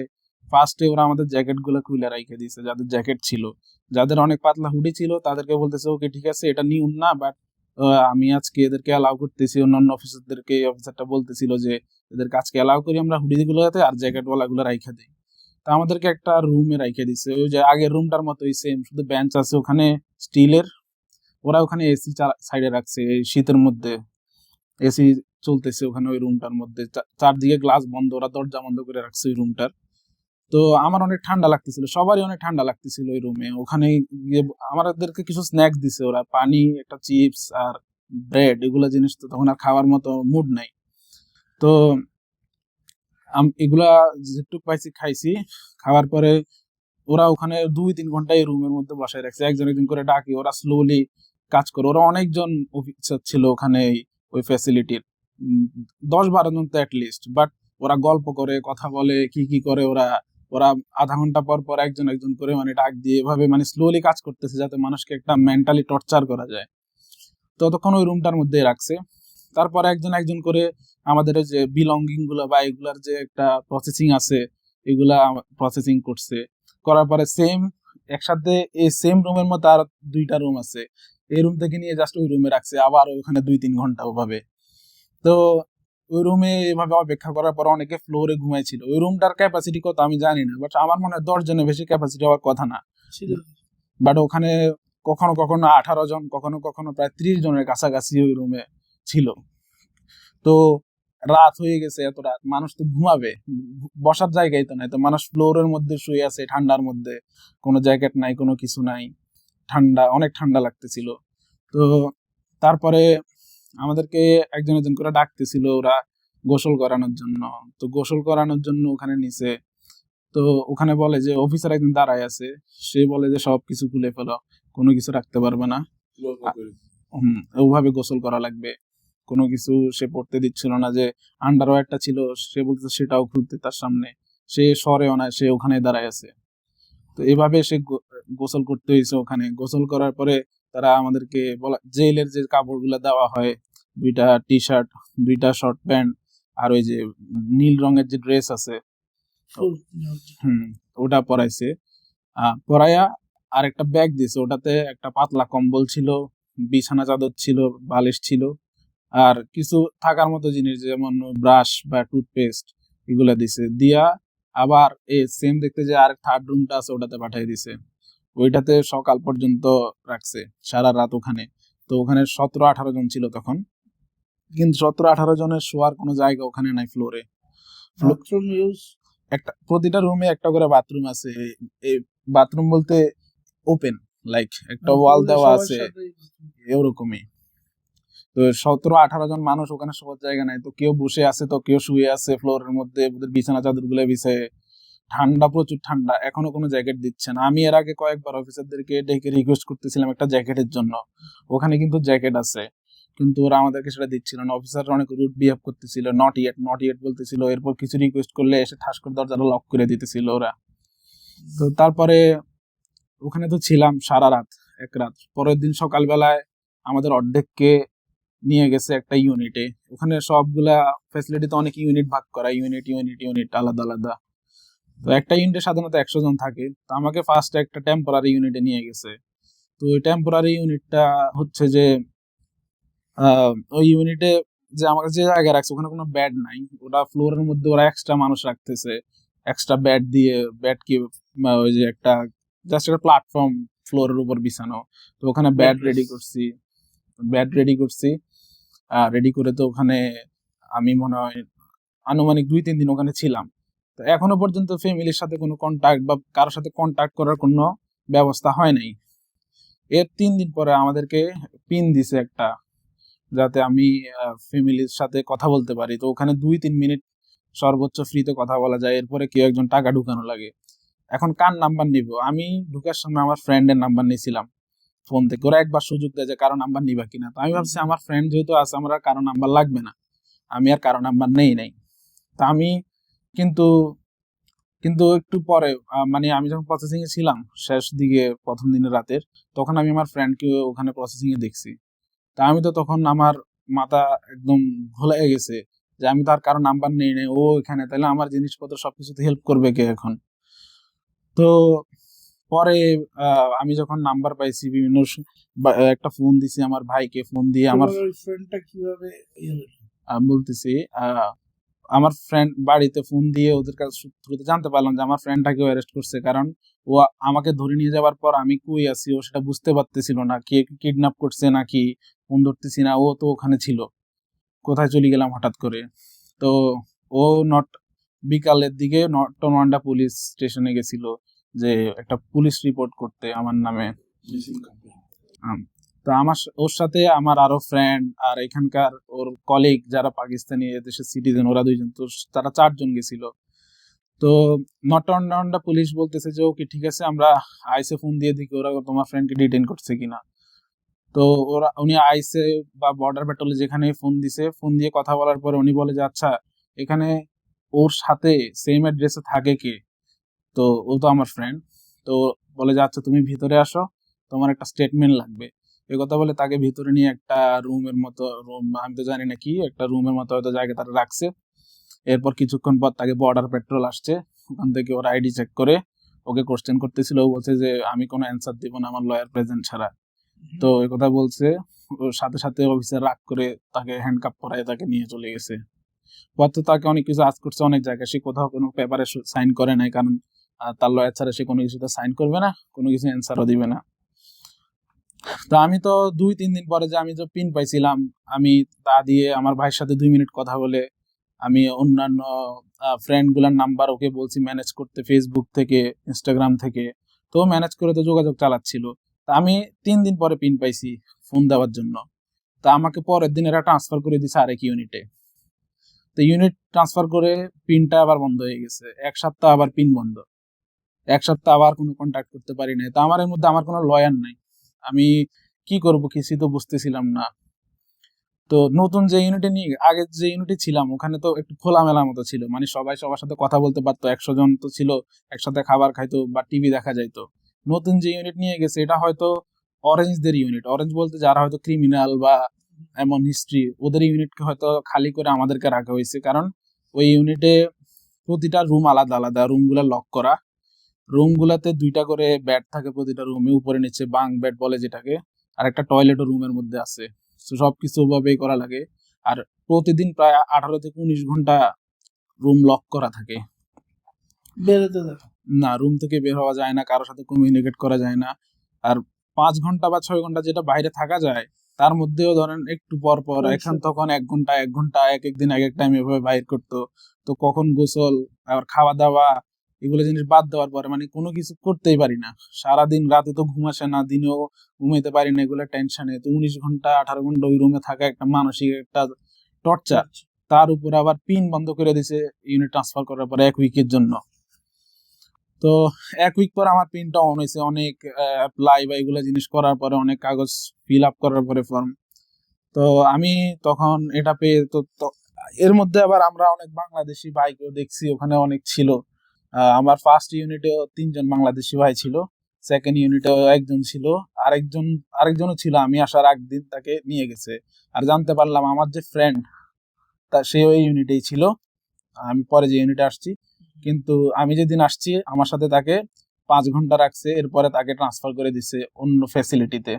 ফার্স্টে ওরা আমাদের জ্যাকেট গুলো খুলে রাইখে দিয়েছে, যাদের জ্যাকেট ছিল। যাদের অনেক পাতলা হুডি ছিল তাদেরকে বলতেছে ওকে ঠিক আছে, এটা নিউন না, বাট আমি আজকে এদেরকে অ্যালাউ করতেছি। অন্যান্য অফিসারদেরকে, অফিসারটা বলতেছিল যে এদেরকে আজকে অ্যালাউ করি আমরা হুডি গুলোতে, আর জ্যাকেট ওয়ালা গুলো রাইখে দিই। তা আমাদেরকে একটা রুমে রাইখে দিছে, ওই যে আগের রুমটার মতোই সেম, শুধু বেঞ্চ আছে ওখানে স্টিলের। ওরা ওখানে এসি সাইডে রাখছে, এই শীতের মধ্যে এসি চলতেছে ওখানে ওই রুমটার মধ্যে, চারদিকে গ্লাস বন্ধ, ওরা দরজা বন্ধ করে রাখছে ওই রুমটার। তো আমার অনেক ঠান্ডা লাগতেছিল, সবারই অনেক ঠান্ডা লাগতেছিল ওই রুমে। ওখানে গিয়ে আমাদেরকে কিছু স্ন্যাক্স দিছে ওরা, পানি, একটা চিপস আর ব্রেড, এগুলা জিনিস তো তখন আর খাওয়ার মতো মুড নাই। তো এগুলা যেটুক পাইছি খাইছি। খাওয়ার পরে ওরা ওখানে 2-3 ঘন্টা এই রুমের মধ্যে বসায় রাখছে, একজন একজন করে ডাকি, ওরা স্লোলি কাজ করে। ওরা অনেকজন অফিসার ছিল ওখানে ওই ফ্যাসিলিটির, 10-12 জন তো অ্যাটলিস্ট। বাট ওরা গল্প করে, কথা বলে, কি কি করে ওরা ওরা আধা ঘন্টা পর পর একজন একজন করে মানে ডাক দিয়ে এভাবে মানে স্লোলি কাজ করতেছে, যাতে মানুষকে একটা মেন্টালি টর্চার করা যায়। ততক্ষণ ওই রুমটার মধ্যেই রাখছে। তারপর একজন একজন করে আমাদের যে বিলঙ্গিং গুলো বা এগুলার যে একটা প্রসেসিং আছে, এগুলা প্রসেসিং করছে। করার পরে সেম একসাথে এই সেম রুমের মধ্যে আর 2টা রুম আছে, এই রুম থেকে নিয়ে জাস্ট ওই রুমে রাখছে, আবার ওখানে 2-3 ঘন্টা ওভাবে। তো ওই রুমে এভাবে অপেক্ষা করার পর অনেকে ফ্লোরে ঘুমাইছিল। ওই রুমটার ক্যাপাসিটি কত আমি জানি না, বাট আমার মনে হয় 10 জনের বেশি ক্যাপাসিটি হওয়ার কথা না। ছিল। বাট ওখানে কখনো কখনো 18 জন, কখনো কখনো প্রায় 30 জনের কাছাকাছি ওই রুমে ছিল। তো রাত হয়ে গেছে, এত রাত, মানুষ তো ঘুমাবে, বসার জায়গাই তো নাই, তো মানুষ ফ্লোরের মধ্যে শুয়ে আছে ঠান্ডার মধ্যে, কোনো জ্যাকেট নাই, কোনো কিছু নাই, ঠান্ডা, অনেক ঠান্ডা লাগতেছিল। তো তারপরে আমাদেরকে একজন একজন করে ডাকতেছিল ওরা গোসল করানোর জন্য। তো গোসল করানোর জন্য ওখানে নিচে, তো ওখানে বলে যে অফিসার একজন দাঁড়ায় আছে, সে বলে যে সবকিছু খুলে ফেলো, কোনো কিছু রাখতে পারবে না, ওভাবে গোসল করা লাগবে। কোনো কিছু সে পড়তে দিচ্ছিল না, যে আন্ডারওয়্যারটা ছিল সে বলতে সেটাও খুলতে তার সামনে, সে সরেও না, সে ওখানে দাঁড়ায় আছে। তো এভাবে সে গোসল করতে হয়েছে। ওখানে গোসল করার পরে তারা আমাদেরকে বলা, জেলের যে কাপড়গুলো দেওয়া হয়, 2টা টি শার্ট, 2টা শর্ট প্যান্ট, আর ওই যে নীল রঙের যে ড্রেস আছে, ওটা পরাইছে। পরাইয়া আর একটা ব্যাগ দিছে, ওটাতে একটা পাতলা কম্বল ছিল, বিছানা চাদর ছিল, বালিশ ছিল, আর কিছু থাকার মতো জিনিস যেমন ব্রাশ বা টুথপেস্ট, এগুলা দিছে। দিয়া আবার এই সেম দেখতে যে আর থার্ড রুমটা আছে ওটাতে পাঠিয়ে দিছে, ওইটাতে সকাল পর্যন্ত রাখছে, সারা রাত ওখানে। তো ওখানে 17-18 জন ছিল তখন, কিন্তু 17-18 জনের শোয়ার কোনো জায়গা ওখানে নাই ফ্লোরে। বাথরুম ইউজ, একটা প্রতিটা রুমে একটা করে বাথরুম আছে। এই বাথরুম বলতে ওপেন, লাইক একটা ওয়াল দেওয়া আছে, এরকমই। তো 17-18 জন মানুষ, ওখানে সবার জায়গা নাই, তো কেউ বসে আছে, তো কেউ শুয়ে আছে ফ্লোরের মধ্যে, ওদের বিছানা চাদর গুলো বিছায়। ঠান্ডা, প্রচুর ঠান্ডা, এখনো কোনো জ্যাকেট দিচ্ছে না। আমি এর আগে কয়েকবার অফিসারদেরকে ডেকে রিকোয়েস্ট করতেছিলাম একটা জ্যাকেটের জন্য, ওখানে কিন্তু জ্যাকেট আছে, কিন্তু ওরা আমাদেরকে সেটা দিচ্ছিল না। অফিসাররা অনেক রুড বিহেভ করতেছিল, নট ইয়েট বলতেছিল, এরপর কিছু রিকোয়েস্ট করলে এসে ঠাস করে দরজাটা লক করে দিতেছিল ওরা। তো তারপরে ওখানে তো ছিলাম সারা রাত, এক রাত। পরের দিন সকালবেলায় আমাদের অর্ধেককে নিয়ে গেছে একটা ইউনিটে। ওখানে সবগুলা ফ্যাসিলিটিতে অনেক ইউনিট ভাগ করা, ইউনিট আলাদা আলাদা। তো একটা ইউনিটে সাধারণত 100 জন থাকে, তো আমাকে ফার্স্ট একটা টেম্পোরারি ইউনিটে নিয়ে গেছে। তো ওই টেম্পোরারি ইউনিটটা হচ্ছে যে ওই ইউনিটে যে আমাকে যে জায়গায় রাখছে ওখানে কোনো বেড নাই, ওটা ফ্লোরের মধ্যে ওরা এক্সট্রা মানুষ রাখতেছে, এক্সট্রা বেড দিয়ে, বেড কি ওই যে একটা জাস্ট একটা প্ল্যাটফর্ম ফ্লোরের উপর বিছানো। তো ওখানে বেড রেডি করছি, রেডি করে তো ওখানে আমি মনে হয় আনুমানিক 2-3 দিন ওখানে ছিলাম। তো এখনো পর্যন্ত ফ্যামিলির সাথে কোনো কন্টাক্ট বা কারোর সাথে কন্টাক্ট করার কোনো ব্যবস্থা হয় নাই। এর 3 দিন পরে আমাদেরকে পিন দিছে একটা, যাতে আমি ফ্যামিলির সাথে কথা বলতে পারি। তো ওখানে 2-3 মিনিট সর্বোচ্চ ফ্রিতে কথা বলা যায়, এরপরে কেউ একজন টাকা ঢুকানো লাগে। এখন কার নাম্বার নিব? আমি ঢুকার সময় আমার ফ্রেন্ডের নাম্বার নিয়েছিলাম ফোন থেকে, ওরা একবার সুযোগ দেয় যে কারো নাম্বার নিবা কিনা। তো আমি ভাবছি আমার ফ্রেন্ড যেহেতু আছে, আমার আর কারো নাম্বার লাগবে না, আমি আর কারো নাম্বার নেই। তা আমি কিন্তু কিন্তু একটু পরে মানে আমি যখন প্রসেসিং এ ছিলাম শেষ দিকে, প্রথম দিনের রাতের, তখন আমি আমার ফ্রেন্ডকে ওখানে প্রসেসিং এ দেখছি। তা আমি তো তখন আমার মাথা একদম ঘোলা গেছে যে আমি তো আর কারো নাম্বার নেই, ও এখানে, তাহলে আমার জিনিসপত্র সবকিছুতে হেল্প করবে কে এখন? তো পরে আমি যখন নাম্বার পাইছি বিভিন্ন একটা ফোন দিছি আমার ভাইকে, ফোন দিয়ে আমার ওই ফ্রেন্ডটা কিভাবে বলতেছি, আমার ফ্রেন্ড বাড়িতে ফোন দিয়ে ওদের কাছে থ্রুতে জানতে পারলাম যে আমার ফ্রেন্ডটাকে অ্যারেস্ট করছে। কারণ ও আমাকে ধরে নিয়ে যাওয়ার পর আমি কই আছি ও সেটা বুঝতে পারতেছিল না, কে কিডন্যাপ করছে নাকি ফোন ধরতেছি না, ও তো ওখানে ছিল, কোথায় চলে গেলাম হঠাৎ করে। তো ও বিকালের দিকে নটনওয়ান্ডা পুলিশ স্টেশনে গেছিল যে একটা পুলিশ রিপোর্ট করতে আমার নামে। তো ওর সাথে আমার আরো ফ্রেন্ড আর এখানকার ওর কলিগ যারা পাকিস্তানি দেশের সিটিজেন, ওরা 2জন, তো তারা 4 জন গেছিল। তো নটনওয়ান্ডা পুলিশ বলতেছে যে ওকে ঠিক আছে, আমরা আইসে ফোন দিয়ে দেখি ওরা তোমার ফ্রেন্ডকে ডিটেইন করছে কিনা। তো উনি আইসে বা বর্ডার পেট্রোলে যেখানে ফোন দিছে, ফোন দিয়ে কথা বলার পরে উনি বলে যে আচ্ছা এখানে ওর সাথে সেম অ্যাড্রেসে থাকে কে? তো ও তো আমার ফ্রেন্ড। তো বলে যে আচ্ছা তুমি ভিতরে আসো, তোমার একটা স্টেটমেন্ট লাগবে। এই কথা বলে তাকে ভিতরে নিয়ে একটা রুমের মতো, আমি তো জানি না কি, একটা রুমের মতো হয়তো জায়গা তারা রাখছে। এরপর কিছুক্ষণ পর তাকে বর্ডার পেট্রোল আসছে, ওখান থেকে ওরা আইডি চেক করে ওকে কোশ্চেন করতেছিল। ও বলছে যে আমি কোনো অ্যান্সার দিব না আমার লয়ার প্রেজেন্ট ছাড়া। তো এই কথা বলছে, ওর সাথে সাথে অফিসার রাগ করে তাকে হ্যান্ডকাপ পরায় তাকে নিয়ে চলে গেছে। হয়তো তাকে অনেক কিছু আজ করছে অনেক জায়গায়, সে কোথাও কোনো পেপারে সাইন করে নাই, কারণ তার লয়ার ছাড়া সে কোনো কিছুতে সাইন করবে না, কোনো কিছু অ্যান্সারও দিবে না। তো আমি তো 2-3 দিন পরে যে আমি যে পিন পাইছিলাম, আমি তা দিয়ে আমার ভাইয়ের সাথে 2 মিনিট কথা বলে আমি অন্যান্য ফ্রেন্ড গুলার নাম্বার ওকে বলছি ম্যানেজ করতে, ফেসবুক থেকে, ইনস্টাগ্রাম থেকে। তো ম্যানেজ করে তো যোগাযোগ চালাচ্ছিল। তা আমি 3 দিন পরে পিন পাইছি ফোন দেওয়ার জন্য। তা আমাকে পরের দিন এরা ট্রান্সফার করে দিছে আরেক ইউনিটে। তো ইউনিট ট্রান্সফার করে পিনটা আবার বন্ধ হয়ে গেছে, 1 সপ্তাহ আবার পিন বন্ধ, 1 সপ্তাহ আবার কোনো কন্ট্যাক্ট করতে পারি নাই। তা আমার এর মধ্যে আমার কোনো লয়ার নাই, আমি কি করব কিছুই তো বুঝতেছিলাম না। তো নতুন যে ইউনিটে নিয়ে আগে যে ইউনিটে ছিলাম ওখানে তো একটু খোলামেলা মতো ছিল, মানে সবাই সবার সাথে কথা বলতে পারতো, 100 জন তো ছিল, একসাথে খাবার খাইতো বা টিভি দেখা যাইতো। নতুন যে ইউনিট নিয়ে গেছে এটা হয়তো অরেঞ্জদের ইউনিট, অরেঞ্জ বলতে যারা হয়তো ক্রিমিনাল বা এমন হিস্ট্রি, ওদের ইউনিটকে হয়তো খালি করে আমাদেরকে রাখা হয়েছে, কারণ ওই ইউনিটে প্রতিটা রুম আলাদা আলাদা, রুমগুলো লক করা, রুমগুলোতে 2টা করে বেড থাকে প্রতিটা রুমে, উপরে নিচে বাঙ্ক বেড বলে যেটাকে, আর একটা টয়লেটও রুমের মধ্যে আছে। তো সবকিছু ওভাবেই করা লাগে। আর প্রতিদিন প্রায় 18 থেকে 19 ঘন্টা রুম লক করা থাকে। বেরোতে দেয় না। না, রুম থেকে বের হওয়া যায় না, কারোর সাথে কমিউনিকেট করা যায় না। আর 5 ঘন্টা বা 6 ঘন্টা যেটা বাইরে থাকা যায়, তার মধ্যেও ধরেন একটু পর পর এখন তখন 1 ঘন্টা এক এক দিন এক এক টাইম এভাবে বাইর করতো। তো কখন গোসল, আবার খাওয়া দাওয়া, এগুলো জিনিস বাদ দেওয়ার পরে মানে কোনো কিছু করতেই পারি না। সারাদিন, রাতে তো ঘুম আসে না, দিনেও ঘুমাইতে পারি না, এগুলো টেনশনে। তো 19 ঘন্টা 18 ঘন্টা ওই রুমে থাকা একটা মানসিক একটা টর্চার। তার উপর আবার পিন বন্ধ করে দিছে ইউনিট ট্রান্সফার করার পরে 1 উইকের জন্য। তো 1 উইক পর আমার পিনটা অন হয়েছে, অনেক অ্যাপ্লাই বা এগুলো জিনিস করার পরে, অনেক কাগজ ফিল আপ করার পরে ফর্ম। তো আমি তখন এটা পেয়ে এর মধ্যে আবার আমরা অনেক বাংলাদেশি ভাইকেও দেখছি ওখানে অনেক ছিল। আমার ফার্স্ট ইউনিটেও 3 জন বাংলাদেশি ভাই ছিল, সেকেন্ড ইউনিটেও 1 জন ছিল, আরেকজনও ছিল আমি আসার দিন তাকে নিয়ে গেছে। আর জানতে পারলাম আমার যে ফ্রেন্ড, সে ওই ইউনিটেই ছিল, আমি পরে যে ইউনিটে আসছি। কিন্তু আমি যেদিন আসছি আমার সাথে তাকে 5 ঘন্টা রাখছে, এরপরে তাকে ট্রান্সফার করে দিছে অন্য ফ্যাসিলিটিতে।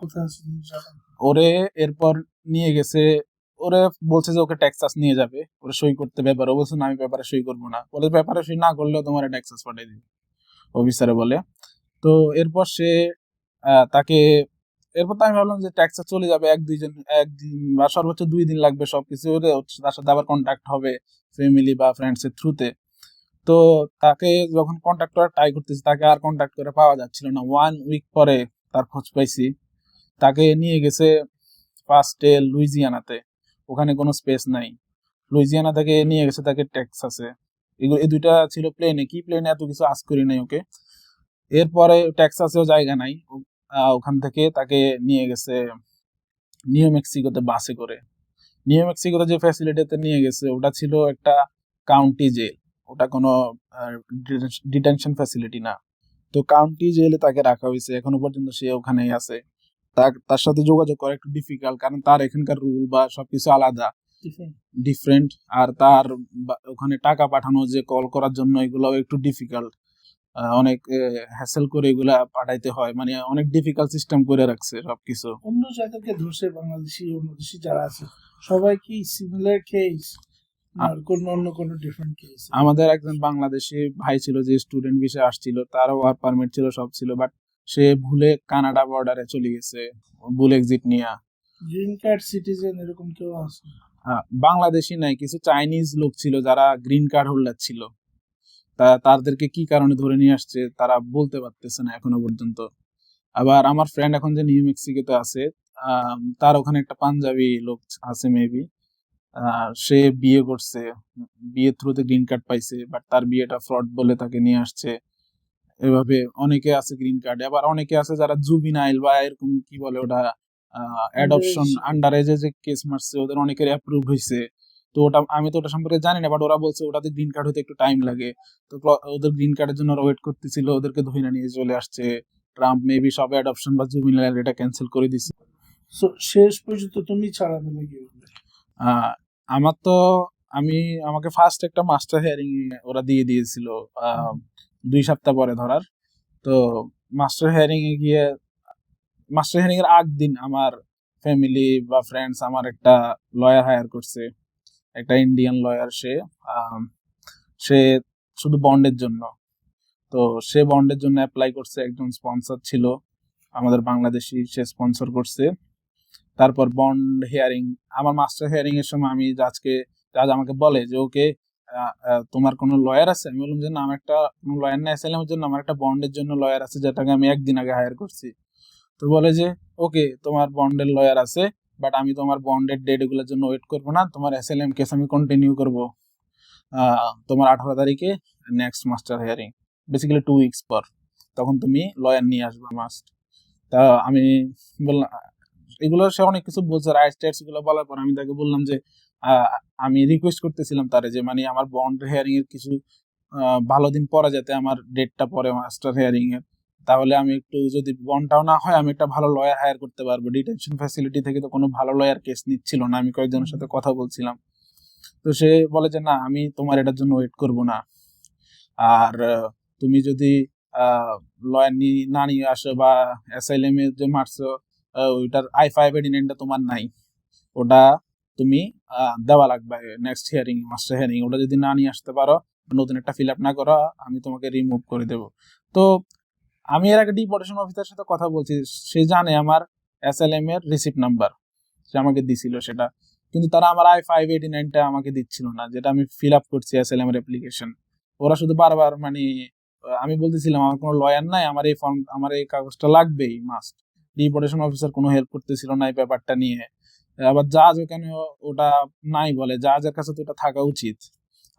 কোথায় আছে তুমি জানো? ওরে এরপর নিয়ে গেছে, ওরে বলছে যে ওকে টেক্সাস নিয়ে যাবে, ওরে সই করতে পেপারে। ও বলছে না, আমি পেপারে সই করবো না। বলে পেপারে সই না করলেও তোমার টেক্সাস পাঠিয়ে দিবে, অফিসারে বলে। তো এরপর সে তাকে, এরপর তো আমি ভাবলাম যে টেক্সাস চলে যাবে, 1-2 দিন বা সর্বোচ্চ 2 দিন লাগবে, সবকিছু তার সাথে আবার কন্ট্যাক্ট হবে ফ্যামিলি বা ফ্রেন্ডস এর থ্রুতে। তো তাকে যখন কন্ট্যাক্ট করার ট্রাই করতেছি, তাকে আর কন্ট্যাক্ট করে পাওয়া যাচ্ছিল না। 1 উইক পরে তার খোঁজ পাইছি, তাকে নিয়ে গেছে ফার্স্টে লুইজিয়ানাতে, ওখানে কোনো স্পেস নাই। লুইজিয়ানা থেকে নিয়ে গেছে তাকে টেক্সাসে। এগুলো এই 2টা ছিল প্লেনে, কি প্লেনে এত কিছু আজ করি নাই ওকে। এরপরে টেক্সাসেও জায়গা নাই, ওখান থেকে তাকে নিয়ে গেছে নিউ মেক্সিকোতে বাসে করে। নিউ মেক্সিকোতে যে ফ্যাসিলিটিতে নিয়ে গেছে ওটা ছিল একটা কাউন্টি জেল, ওটা কোনো ডিটেনশন ফ্যাসিলিটি না। তো কাউন্টি জেলে তাকে রাখা হয়েছে, এখনো পর্যন্ত সে ওখানেই আছে। তার সাথে যোগাযোগ করা একটু ডিফিকাল্ট, কারণ তার এখানকার রুল বা সবকিছু আলাদা, ডিফারেন্ট। আর তার ওখানে টাকা পাঠানো, যে কল করার জন্য, এগুলো একটু ডিফিকাল্ট, অনেক হ্যাসেল করে এগুলা পাঠাইতে হয়, মানে অনেক ডিফিকাল্ট সিস্টেম করে রাখছে সবকিছু। অন্য জায়গাকে ধরছে অন্য দেশি যারা আছে সবাই কি সিমিলার কেস আর অন্য কোনো ডিফারেন্ট কেস? আমাদের একজন বাংলাদেশি ভাই ছিল যে স্টুডেন্ট ভিসায় আসছিল, তারও ওয়ার্ক পারমিট ছিল, সব ছিল, বাট সে ভুলে কানাডা বর্ডারে চলে গেছে, ভুল এক্সিট নিয়ে। গ্রিন কার্ড সিটিজেন এরকম কেউ আছে? বাংলাদেশি নাই, কিছু চাইনিজ লোক ছিল যারা গ্রিন কার্ড হোল্ডার ছিল। তাদেরকে কি কারণে ধরে নিয়ে আসছে তারা বলতে পারতেছে না এখনো পর্যন্ত। আবার আমার ফ্রেন্ড এখন যে নিউ মেক্সিকোতে আছে, তার ওখানে একটা পাঞ্জাবি লোক আছে মেবি, সে বিয়ে করছে, বিয়ের থ্রুতে গ্রিন কার্ড পাইছে, বাট তার বিয়েটা ফ্রড বলে তাকে নিয়ে আসছে। এভাবে অনেকে আছে গ্রিন কার্ডে, আবার অনেকে আছে যারা জুবিনাইল বা এরকম কি বলে ওটা, অ্যাডপশন আন্ডার এজে যে কেস মারছে, ওদের অনেকের অ্যাপ্রুভ হয়েছে। তো ওটা আমি তো ওটা সম্পর্কে জানি না, বাট ওরা বলছে ওটাতে গ্রিন কার্ড হতে একটু টাইম লাগে। তো ওদের গ্রিন কার্ডের জন্য ওয়েট করতেছিল, ওদেরকে ধরে নিয়ে চলে আসছে ট্রাম্প। মেবি সব অ্যাডপশন বা জুবিনাইল এটা ক্যান্সেল করে দিছে। শেষ পর্যন্ত তুমি ছাড়া পেলে কি? আমার তো আমাকে ফার্স্ট একটা মাস্টার হিয়ারিং ওরা দিয়ে দিয়েছিল 2 সপ্তাহ পরে ধরার। তো মাস্টার হিয়ারিং এ গিয়ে, মাস্টার হিয়ারিং এর দিন আমার ফ্যামিলি বা ফ্রেন্ডস আমার একটা লয়ার হায়ার করছে। একটা ইন্ডিয়ান লয়ার, সে শুধু বন্ডের জন্য, তো সে বন্ডের জন্য অ্যাপ্লাই করছে, একজন স্পন্সর ছিল আমাদের বাংলাদেশি, সে স্পন্সর করছে। তারপর বন্ড হিয়ারিং, আমার মাস্টার হিয়ারিং এর সময় আমি জাজ আমাকে বলে যে ওকে তোমার কোনো লয়ার আছে? আমি বললাম যে না, আমার একটা কোনো লয়ার নেই অ্যাসাইলামের জন্য, আমার একটা বন্ডের জন্য লয়ার আছে, যেটাকে আমি একদিন আগে হায়ার করছি। তো বলে যে ওকে, তোমার বন্ডের লয়ার আছে, বাট আমি তোমার বন্ডের ডেট এগুলোর জন্য ওয়েট করবো না, তোমার অ্যাসাইলাম কেস আমি কন্টিনিউ করবো তোমার 18 তারিখে next master hearing, basically 2 weeks পর, তখন তুমি লয়ার নিয়ে আসবে মাস্ট। তা আমি বললাম, এগুলো সে অনেক কিছু বলছে, রাইটস টাইটস গুলো বলার পর আমি তাকে বললাম যে আমি রিকোয়েস্ট করতেছিলাম তারে যে মানে আমার বন্ড হিয়ারিং এর কিছু ভালো দিন পরে যাতে আমার ডেটটা পরে মাস্টার হিয়ারিং এর, তাহলে আমি একটু, যদি বন্ডটাও না হয় আমি একটা ভালো লয়ার হায়ার করতে পারবো। ডিটেনশন ফ্যাসিলিটি থেকে তো কোনো ভালো লয়ার কেস নিচ্ছিল না, আমি কয়েকজনের সাথে কথা বলছিলাম। তো সে বলে যে না, আমি তোমার এটার জন্য ওয়েট করব না, আর তুমি যদি লয়ার না নিয়ে আসো বা অ্যাসাইলাম এ যে মারছো ওইটার I-589টা তোমার নাই, ওটা তুমি দেওয়া লাগবে নেক্সট হিয়ারিং, মাস্টার হিয়ারিং। ওটা যদি না নিয়ে আসতে পারো, নতুন একটা ফিল আপ না করো, আমি তোমাকে রিমুভ করে দেবো। তো আমি এর আগে ডিপোর্টেশন অফিসারের সাথে কথা বলছি, সে জানে আমার অ্যাসাইলাম এর রিসিপ্ট নাম্বার, সে আমাকে দিছিল সেটা, কিন্তু তারা আমার I-589টা আমাকে দিচ্ছিল না, যেটা আমি ফিল আপ করছি অ্যাসাইলাম এর অ্যাপ্লিকেশন। ওরা শুধু বারবার মানে আমি বলতেছিলাম আমার কোনো লয়ার নাই, আমার এই কাগজটা লাগবেই মাস্ট। ডিপোর্টেশন অফিসার কোনো হেল্প করতেছিল না এই ব্যাপারটা নিয়ে। আবার জাজ ওখানে ওটা নাই বলে, জাজের কাছে তো এটা থাকা উচিত।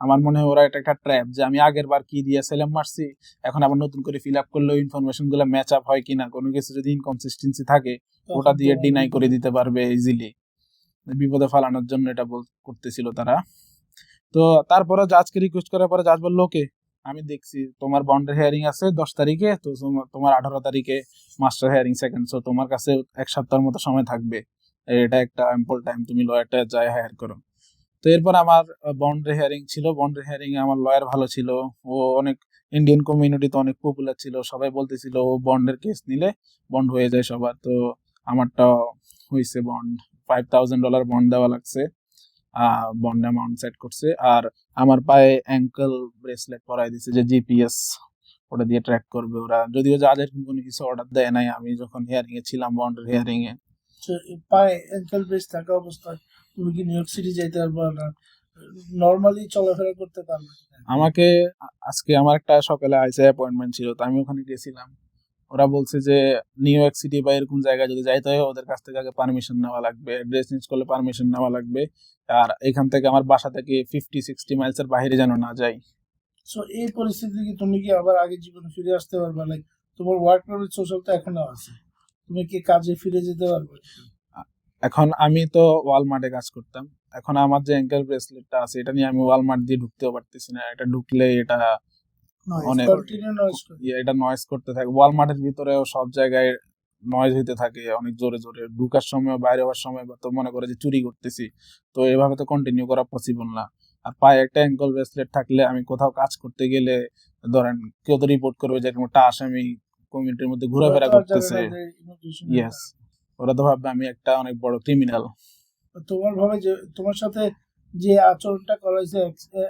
আমার মনে হয় ওরা এটা একটা ট্র্যাপ, যে আমি আগের বার কি দিয়ে অ্যাসাইলাম মারছি, এখন আবার নতুন করে ফিল আপ করলেও ইনফরমেশন গুলো ম্যাচ আপ হয় কিনা, কোনো কিছু যদি ইনকনসিস্টেন্সি থাকে ওটা দিয়ে ডিনাই করে দিতে পারবে ইজিলি, বিপদে ফালানোর জন্য এটা করতেছিল তারা। তো তারপরে জাজকে রিকোয়েস্ট করার পরে জাজ বললো ওকে, আমি দেখছি তোমার বন্ডের হিয়ারিং আছে 10 তারিখে, তো তোমার 18 তারিখে মাস্টার হিয়ারিং সেকেন্ড, সো তোমার কাছে 1 সপ্তাহের মতো সময় থাকবে, এটা একটা অ্যাম্পল টাইম, তুমি লয়ারটা যাই হায়ার করো। তো এরপর আমার বন্ডের হিয়ারিং ছিল, বন্ডের হিয়ারিং এ আমার লয়ার ভালো ছিল, ও অনেক ইন্ডিয়ান কমিউনিটিতে অনেক পপুলার ছিল, সবাই বলতেছিল ও বন্ডের কেস নিলে বন্ড হয়ে যায় সবার। তো আমারটা হয়েছে বন্ড, $5,000 বন্ড দেওয়া লাগছে, বন্ড অ্যামাউন্ট সেট করছে, আর আমার পায়ে অ্যাঙ্কেল ব্রেসলেট পরাই দিছে, যে জিপিএস ওটা দিয়ে ট্র্যাক করবে ওরা, যদিও জাজের কোনো কিছু অর্ডার দেয় নাই আমি যখন হিয়ারিং এ ছিলাম, বন্ডের হিয়ারিং এ। পায়ে অ্যাঙ্কেল ব্রেস থাকা অবস্থায় তুমি কি নিউ ইয়র্ক সিটি যাইতে পারবে না, নরমালি চলাফেরা করতে পারবে? আমাকে আজকে আমার একটা সকালে আইসে অ্যাপয়েন্টমেন্ট ছিল, তো আমি ওখানে গেছিলাম। ওরা বলছে যে নিউ ইয়র্ক সিটি বা এরকম জায়গায় যদি যাইতে হয় ওদের কাছ থেকে আগে পারমিশন নেওয়া লাগবে, অ্যাড্রেস চেঞ্জ করলে পারমিশন নেওয়া লাগবে, আর এখান থেকে আমার বাসা থেকে 50-60 মাইলসের বাইরে যেন না যাই। সো এই পরিস্থিতি কি তুমি কি আবার আগের জীবনে ফিরে আসতে পারবে? লাইক তোমার ওয়ার্ক পারমিট সোশ্যাল তো এখনো আছে, তুমি কি কাজে ফিরে যেতে পারবে? এখন আমি তো ওয়ালমার্টে কাজ করতাম, এখন আমার যে অ্যাঙ্কেল ব্রেসলেটটা আছে এটা নিয়ে আমি ওয়ালমার্ট দিয়ে ঢুকতেও পারতেছি না, এটা ঢুকলে এটা অনেক এটা নয়েজ করতে থাকে, ওয়ালমার্টের ভিতরেও সব জায়গায় নয়েজ হইতে থাকে অনেক জোরে জোরে, ঢুকার সময় বাইরে হওয়ার সময়, তো মনে করে যে চুরি করতেছি, তো এভাবে তো কন্টিনিউ করা পসিবল না। আর পায়ে একটা অ্যাঙ্কেল ব্রেসলেট থাকলে আমি কোথাও কাজ করতে গেলে, ধরেন কেউ তো রিপোর্ট করবে যে একটা আসামি কমিউনিটির মধ্যে ঘোরাফেরা করতেছে, ইয়েস, ওরা তো ভাববে আমি একটা অনেক বড় ক্রিমিনাল। তোমার ভাবে যে তোমার সাথে যে আচরণটা করা হয়েছে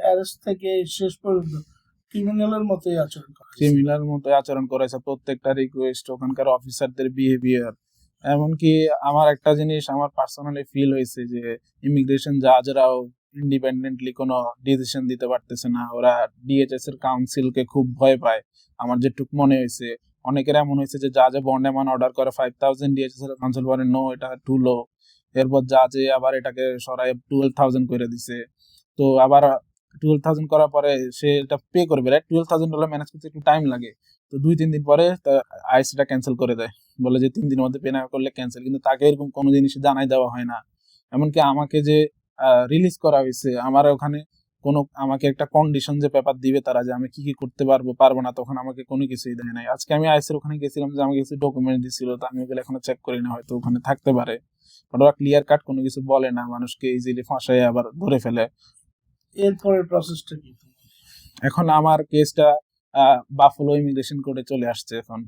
অ্যারেস্ট থেকে শেষ পর্যন্ত ক্রিমিনালের মতোই আচরণ করা হয়েছে। ক্রিমিনাল মতো আচরণ করেছে, প্রত্যেকটা রিকোয়েস্ট, ওখানকার অফিসারদের বিহেভিয়ার, এমনকি আমার একটা জিনিস আমার পার্সোনালি ফিল হয়েছে যে ইমিগ্রেশন জাজরাও ইন্ডিপেন্ডেন্টলি কোনো ডিসিশন দিতে পারতেছে না, ওরা ডিএচএস এর কাউন্সিলকে খুব ভয় পায়। আমার যেটুক মনে হয়েছে অনেকের এমন হয়েছে যে জাজে বন্ড অ্যামাউন্ট অর্ডার করে 5,000, ডিএচএস এর কাউন্সিল বলে নো এটা টু লো, এরপর জাজে আবার এটাকে সরাই 12,000 করে দিছে। তো আবার 12,000 করার পরে সে এটা পে করবে, রাইট, $12,000 ম্যানেজ করতে একটু টাইম লাগে, তো 2-3 দিন পরে আইস এটা ক্যান্সেল করে দেয়, বলে যে 3 দিনের মধ্যে পে না করলে ক্যান্সেল, কিন্তু তাকে এরকম কোনো জিনিস জানাই দেওয়া হয় না। এমনকি আমাকে যে রিলিজ করা হয়েছে, আমার ওখানে আমাকে একটা কন্ডিশন যে পেপার দিবে তারা, যে আমি কি কি করতে পারবো না, তখন আমাকে কোনো কিছুই দেয় নাই। আজকে আমি আইসের ওখানে গেছিলাম, যে আমাকে কিছু ডকুমেন্ট দিছিল, তো আমি ওগুলো এখনো চেক করি না, হয়তো ওখানে থাকতে পারে, বাট ওরা ক্লিয়ার কাট কোনো কিছু বলে না, মানুষকে ইজিলি ফাঁসায় আবার ধরে ফেলে। এরপরের প্রসেসটা কি? এখন আমার কেসটা বাফলো ইমিগ্রেশন কোর্টে চলে আসছে, এখন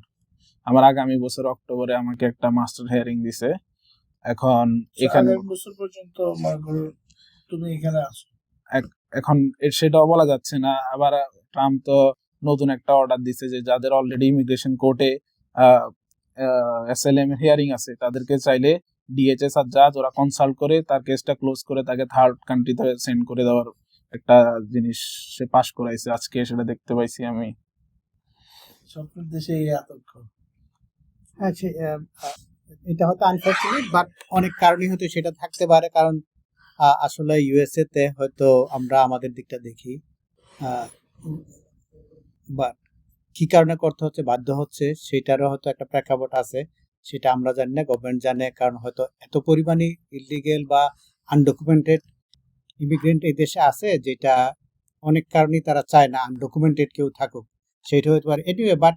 আমার আগামী বছর অক্টোবরে আমাকে একটা মাস্টার হিয়ারিং দিছে। এখন এখানে বছর পর্যন্ত মনে করো তুমি এখানে আসো। এখন সেটাও বলা যাচ্ছে না। আবার ট্রাম্প তো নতুন একটা অর্ডার দিছে যে যাদের অলরেডি ইমিগ্রেশন কোর্টে অ্যাসাইলাম হিয়ারিং আছে তাদেরকে চাইলে ডিএচএস আর জাজ ওরা কনসাল্ট করে তার কেসটা ক্লোজ করে তাকে থার্ড কান্ট্রিতে সেন্ড করে দেওয়ার একটা জিনিস সে পাশ করাইছে আজকে, সেটা দেখতে পাইছি আমি। সব দেশে এই আতঙ্ক। হ্যাঁ, এটা হয়তো আনফর্চুনেট, বাট অনেক কারণই হয়তো সেটা থাকতে পারে। কারণ আসলে ইউএসএ তে হয়তো আমরা আমাদের দিকটা দেখি, বাট কি কারণে করতে হচ্ছে, বাধ্য হচ্ছে, সেটারও হয়তো একটা প্রেক্ষাপট আছে, সেটা আমরা জানি না, গভর্নমেন্ট জানে। কারণ হয়তো এত পরিমাণে ইলিগেল বা আনডকুমেন্টেড ইমিগ্রেন্ট এই দেশে আছে, যেটা অনেক কারণেই তারা চায় না আনডকুমেন্টেড কেউ থাকুক, সেটা হতে পারে। এনিওয়ে, বাট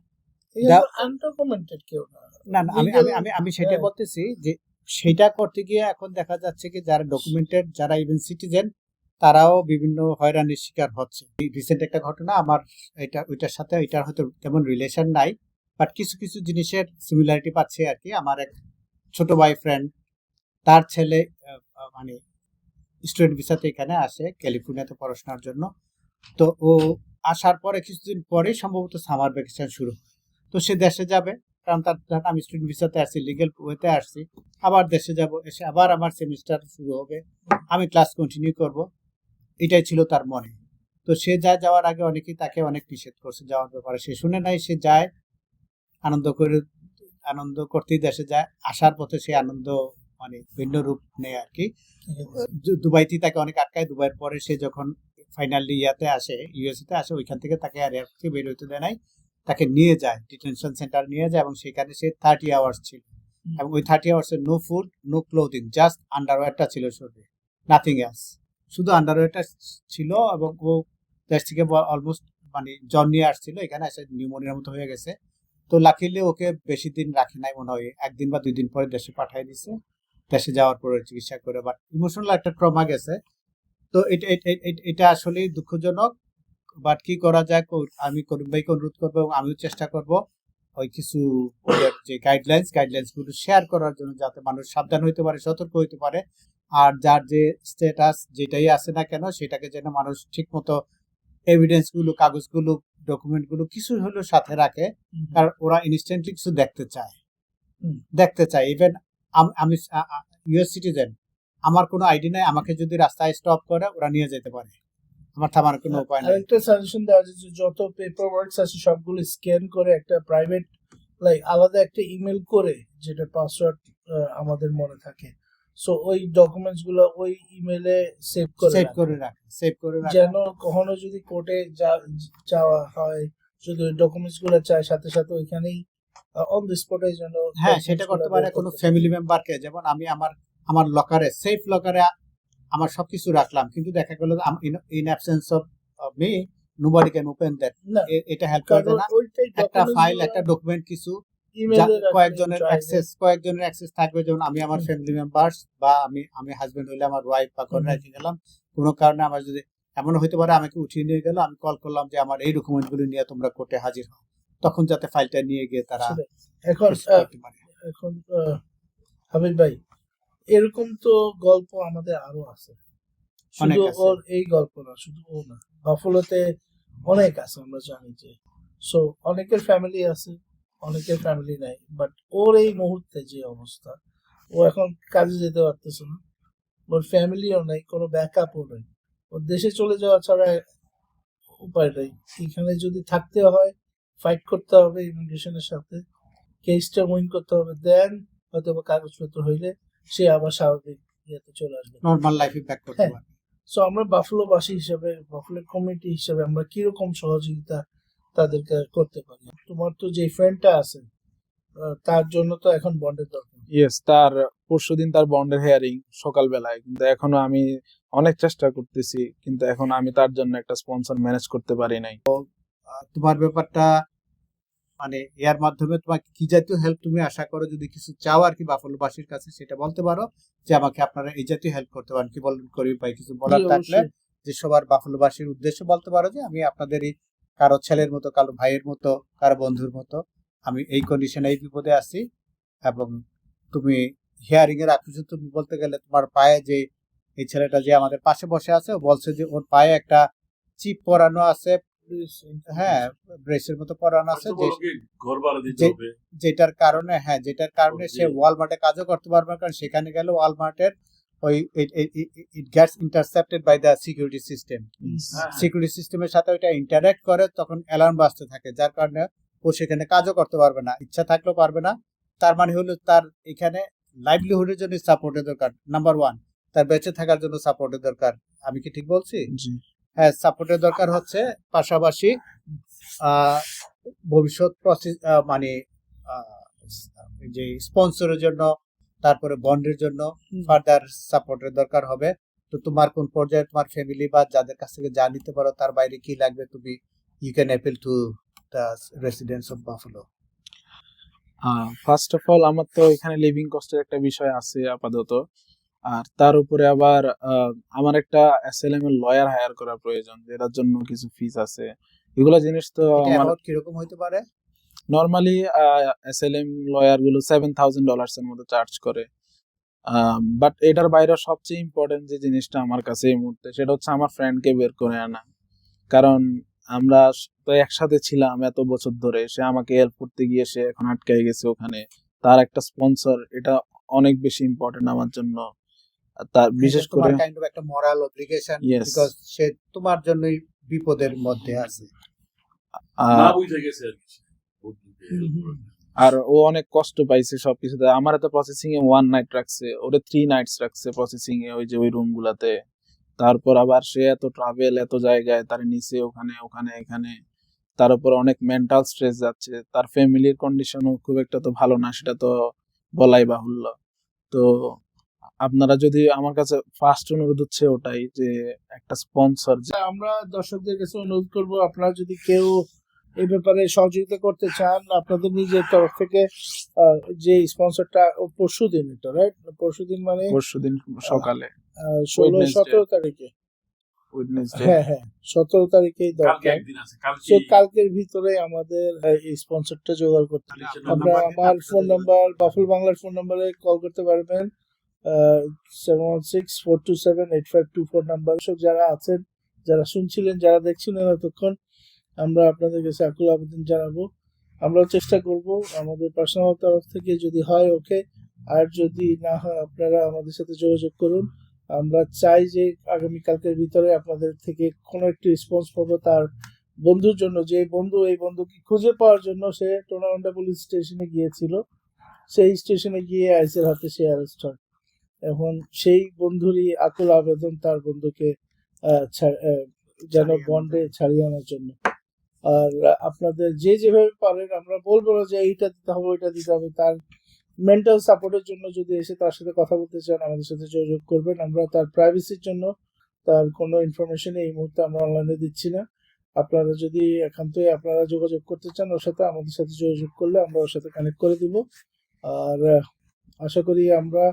আনডকুমেন্টেড কেউ না। না না, আমি আমি আমি আমি সেটা বলতেছি যে সেটা করতে গিয়ে এখন দেখা যাচ্ছে কি যারা ডকুমেন্টেড, যারা ইভেন সিটিজেন, তারাও বিভিন্ন হয়রানির শিকার হচ্ছে। রিসেন্ট একটা ঘটনা, আমার ওইটার সাথে এটার হয়তো তেমন রিলেশন নাই, বাট কিছু কিছু জিনিসের সিমিলারিটি পাচ্ছে আর কি। আমার এক ছোট ভাই ফ্রেন্ড, তার ছেলে মানে স্টুডেন্ট ভিসাতে এখানে আসে ক্যালিফোর্নিয়াতে পড়াশোনার জন্য। তো ও আসার পরে কিছুদিন পরে সম্ভবত সামার ভ্যাকেশন শুরু হয়। তো সে দেশে যাবে, কারণ তার আমি স্টুডেন্ট ভিসাতে আসছি, লিগেল ওয়েতে আসছি, আবার দেশে যাব, এসে আবার আমার সেমিস্টার শুরু হবে, আমি ক্লাস কন্টিনিউ করব, এটাই ছিল তার মনে। তো সে যাওয়ার আগে অনেকেই তাকে অনেক নিষেধ করছে যাওয়ার ব্যাপারে, সে শুনে নাই, সে যায়, আনন্দ করতেই দেশে যায়। আসার পথে সে আনন্দ মানে ভিন্ন রূপ নেয় আর কি। দুবাইতেই তাকে অনেক আটকায়। দুবাইয়ের পরে সে যখন ফাইনালি ইয়াতে আসে, ইউএসএ তে আসে, ওইখান থেকে তাকে আর এয়ারপোর্ট থেকে বের হইতে দেয় নাই, তাকে নিয়ে যায় ডিটেনশন সেন্টার নিয়ে যায়, এবং সেখানে সে 30 আওয়ার্স ছিল, এবং ওই 30 আওয়ার্সে no food, no clothing, just আন্ডারওয়্যারটা ছিল শরীরে, নাথিং এলস, শুধু আন্ডারওয়্যারটা ছিল। এবং ও দেশ থেকে অলমোস্ট মানে জ্বর নিয়ে আসছিল, এখানে এসে নিউমোনিয়ার মতো হয়ে গেছে। তো লাকিলি ওকে বেশি দিন রাখে নাই, মনে হয় 1 দিন বা 2 দিন পরে দেশে পাঠিয়ে দিছে, দেশে যাওয়ার পরে চিকিৎসা করে। বাট ইমোশনাল একটা ট্রমা গেছে। তো এটা আসলে দুঃখজনক, বাট কি করা যায়, আমি করিম ভাইকে অনুরোধ করবো, এবং আমিও চেষ্টা করব ওই কিছু ওদের যে গাইডলাইন্স গুলো শেয়ার করার জন্য, যাতে মানুষ সাবধান হইতে পারে, সতর্ক হইতে পারে, আর যার যে স্ট্যাটাস যেটাই আছে না কেন, সেটাকে যেন মানুষ ঠিক মতো এভিডেন্স গুলো, কাগজগুলো, ডকুমেন্ট গুলো কিছু হলেও সাথে রাখে। কারণ ওরা ইনস্ট্যান্টলি কিছু দেখতে চায়। ইভেন আমি ইউএস সিটিজেন, আমার কোনো আইডি নাই, আমাকে যদি রাস্তায় স্টপ করে ওরা নিয়ে যেতে পারে, আমার থামার কোনো উপায় নেই। আরেকটা সাজেশন দেওয়া যায় যে যত পেপার ওয়ার্কস আছে সবগুলো স্ক্যান করে একটা প্রাইভেট আলাদা একটা ইমেল করে, যেটা পাসওয়ার্ড আমাদের মনে থাকে, সো ওই ডকুমেন্টস গুলো ওই ইমেলে সেভ করে রাখে, যেন কখনো যদি কোর্টে যাওয়া হয়, যদি ওই ডকুমেন্টস গুলো চায়, সাথে সাথে ওইখানেই অন দ্য স্পটে যেন। হ্যাঁ, সেটা করতে পারে কোনো ফ্যামিলি মেম্বারকে। যেমন আমি আমার লকারে, সেফ লকারে আমার সবকিছু রাখলাম, কিন্তু দেখা গেল in absence of me nobody can open that. এটা হেল্প করবে না। একটা ফাইল, একটা ডকুমেন্ট, কিছু কয়েকজনের অ্যাক্সেস থাকবে। যেমন আমি আমার ফ্যামিলি মেম্বার্স, বা আমি হাজবেন্ড হইলে আমার ওয়াইফ বা করে রেখে গেলাম। কোনো কারণে আমার যদি এমন হইতে পারে আমাকে উঠিয়ে নিয়ে গেল, আমি কল করলাম যে আমার এই ডকুমেন্ট গুলো নিয়ে তোমরা কোর্টে হাজির হও, তখন যাতে ফাইলটা নিয়ে গিয়ে তারা এখন হাবিব ভাই, এরকম তো গল্প আমাদের আরো আছে, শুধু ওর এই গল্প না, শুধু ও না, বাফলোতে অনেক আছে, আমরা জানি যে। সো অনেকের ফ্যামিলি আছে, অনেকের ফ্যামিলি নাই, বাট ওর এই মুহূর্তে যে অবস্থা, ও এখন কাজে যেতে পারতেছে না, ওর ফ্যামিলিও নাই, কোনো ব্যাকআপও নেই, ওর দেশে চলে যাওয়া ছাড়া উপায় নেই। এখানে যদি থাকতে হয়, ফাইট করতে হবে ইমিগ্রেশনের সাথে, কেসটা উইন করতে হবে, দেন হয়তো কাগজপত্র হইলে সে আবার স্বাভাবিক ইয়েতে চলে আসবে, নরমাল লাইফে ব্যাক করতে পারবে। সো আমরা বাফলোবাসী হিসেবে, বাফলো কমিউনিটি হিসেবে আমরা কিরকম সহযোগিতা তাদেরকে করতে পারি? তোমার তো যে ফ্রেন্ডটা আছে, তার জন্য তো এখন বন্ডের দরকার। ইয়েস, তার পরশুদিন তার বন্ডের হিয়ারিং সকালবেলায়, কিন্তু এখনো আমি অনেক চেষ্টা করতেছি, কিন্তু এখন আমি তার জন্য একটা স্পন্সর ম্যানেজ করতে পারি নাই। তোমার ব্যাপারটা মানে এর মাধ্যমে তোমাকে কি জাতীয় হেল্প তুমি আশা করো, যদি কিছু চাও আর কি বাফলোবাসীর কাছে, সেটা বলতে পারো যে আমাকে আপনারা এই জাতীয় হেল্প করতে পারেন। কি বলেন করিম ভাই, কিছু বলার থাকলে যে সবার বাফলোবাসীর উদ্দেশ্যে বলতে পারো যে আমি আপনাদের এই কারো ছেলের মতো, কারো ভাইয়ের মতো, কারো বন্ধুর মতো, আমি এই কন্ডিশনে, এই বিপদে আছি, এবং তুমি হিয়ারিং এর আগে তুমি বলতে গেলে তোমার পায়ে যে এই ছেলেটা যে আমাদের পাশে বসে আছে, ও বলছে যে ওর পায়ে একটা চিপ পরানো আছে, হ্যাঁ ব্রেসের মতো পরানো আছে, যেটার কারণে সে ওয়ালমার্টে কাজও করতে পারবে না, কারণ সেখানে গেলে ওয়ালমার্টের ওই it gets intercepted by the security system. Security সিস্টেমের সাথে ওইটা ইন্টারঅ্যাক্ট করে, তখন অ্যালার্ম বাজতে থাকে, যার কারণে ও সেখানে কাজও করতে পারবে না, ইচ্ছা থাকলেও পারবে না। তার মানে হলো তার এখানে লাইভলিহুডের জন্য সাপোর্টের দরকার, নাম্বার ওয়ান। তার বেঁচে থাকার জন্য সাপোর্টের দরকার। আমি কি ঠিক বলছি? জি। হ্যাঁ, সাপোর্টের দরকার হচ্ছে, পাশাপাশি ভবিষ্যৎ প্রসেস মানে যে স্পন্সরের জন্য, তারপরে বন্ডের জন্য ফার্দার সাপোর্টের দরকার হবে। তো তোমার কোন পর্যায়ে তোমার ফ্যামিলি বা যাদের কাছ থেকে যা নিতে পারো, তার বাইরে কি লাগবে, তুমি you can appeal to the residents of Buffalo. First of all আমার তো এখানে লিভিং কস্টের একটা বিষয় আছে আপাতত, আর তার উপরে আবার আমার একটা অ্যাসাইলাম এর লয়ার হায়ার করা প্রয়োজন, যেটার জন্য কিছু ফিস আছে। এগুলা জিনিস তো এটা আমার অ্যামাউন্ট কিরকম হতে পারে? নরমালি অ্যাসাইলাম লয়ার গুলো $7,000 এর মতো চার্জ করে। বাট এটার বাইরে সবচেয়ে ইম্পর্টেন্ট যে জিনিসটা আমার কাছে এই মুহূর্তে, সেটা হচ্ছে আমার ফ্রেন্ডকে বের করে আনা। কারণ আমরা তো একসাথে ছিলাম এত বছর ধরে, সে আমাকে হেল্প করতে গিয়ে সে এখন আটকায় গেছে ওখানে। তার একটা স্পন্সর, এটা অনেক বেশি ইম্পর্টেন্ট আমার জন্য। আর তার বিশেষ করে তোমার কাইন্ড অফ একটা মোরাল অব্লিগেশন, Yes. বিকজ সে তোমার জন্যই বিপদের মধ্যে আছে। আর ও অনেক কষ্ট পাইছে সবকিছুতে। আমার তো প্রসেসিং এ 1 নাইট রাখছে, ওরে 3 নাইটস রাখছে প্রসেসিং এ, ওই যে ওই রুম গুলাতে। তারপর আবার সে এত ট্রাভেল, এত জায়গায় তার নিচে, ওখানে ওখানে এখানে, তার উপর অনেক মেন্টাল স্ট্রেস যাচ্ছে। তার ফ্যামিলির কন্ডিশনও খুব একটা তো ভালো না, সেটা তো বলাই বাহুল্য। তো আপনারা যদি, আমার কাছে ফার্স্ট অনুরোধ হচ্ছে ওটাই, যে একটা স্পন্সর। আমরা দর্শকদের কাছে অনুরোধ করব, আপনারা যদি কেউ এই ব্যাপারে সহযোগিতা করতে চান আপনাদের নিজের তরফ থেকে, যে স্পন্সরটা পরশুদিন, এটা রাইট? পরশুদিন মানে পরশুদিন সকালে 16-17 তারিখে, ওয়েডনেসডে। হ্যাঁ 17 তারিখেই দরকার। তো কালকের ভিতরে আমাদের এই স্পন্সরটা জোগাড় করতে হবে। আপনারা আমার ফোন নাম্বার, বাফেলো বাংলার ফোন নাম্বারে কল করতে পারবেন, 716-427-8524 নাম্বার। যারা আছেন, যারা শুনছিলেন, যারা দেখছিলেন এতক্ষণ, আমরা আপনাদের কাছে আকুল আবেদন জানাবো। আমরা চেষ্টা করব আমাদের পার্সোনাল তরফ থেকে, যদি হয় ওকে, আর যদি না হয় আপনারা আমাদের সাথে যোগাযোগ করুন। আমরা চাই যে আগামীকালকের ভিতরে আপনাদের থেকে কোনো একটি রেসপন্স পাবো তার বন্ধুর জন্য, যে বন্ধু এই বন্ধুকে খুঁজে পাওয়ার জন্য সে টোনারন্ডা পুলিশ স্টেশনে গিয়েছিল, সেই স্টেশনে গিয়ে আইসের হাতে সে অ্যারেস্ট হয়। এখন সেই বন্ধুরই আকুল আবেদন তার বন্ধুকে যেন বন্ডে ছাড়িয়ে আনার জন্য। আর আপনাদের যে যেভাবে পারেন, আমরা বলবো না যে এইটা দিতে হবে ওইটা দিতে হবে, তার মেন্টাল সাপোর্টের জন্য যদি এসে তার সাথে কথা বলতে চান আমাদের সাথে যোগাযোগ করবেন। আমরা তার প্রাইভেসির জন্য তার কোনো ইনফরমেশন এই মুহূর্তে আমরা অনলাইনে দিচ্ছি না। আপনারা যদি একান্তই আপনারা যোগাযোগ করতে চান ওর সাথে, আমাদের সাথে যোগাযোগ করলে আমরা ওর সাথে কানেক্ট করে দিব। আর আশা করি আমরা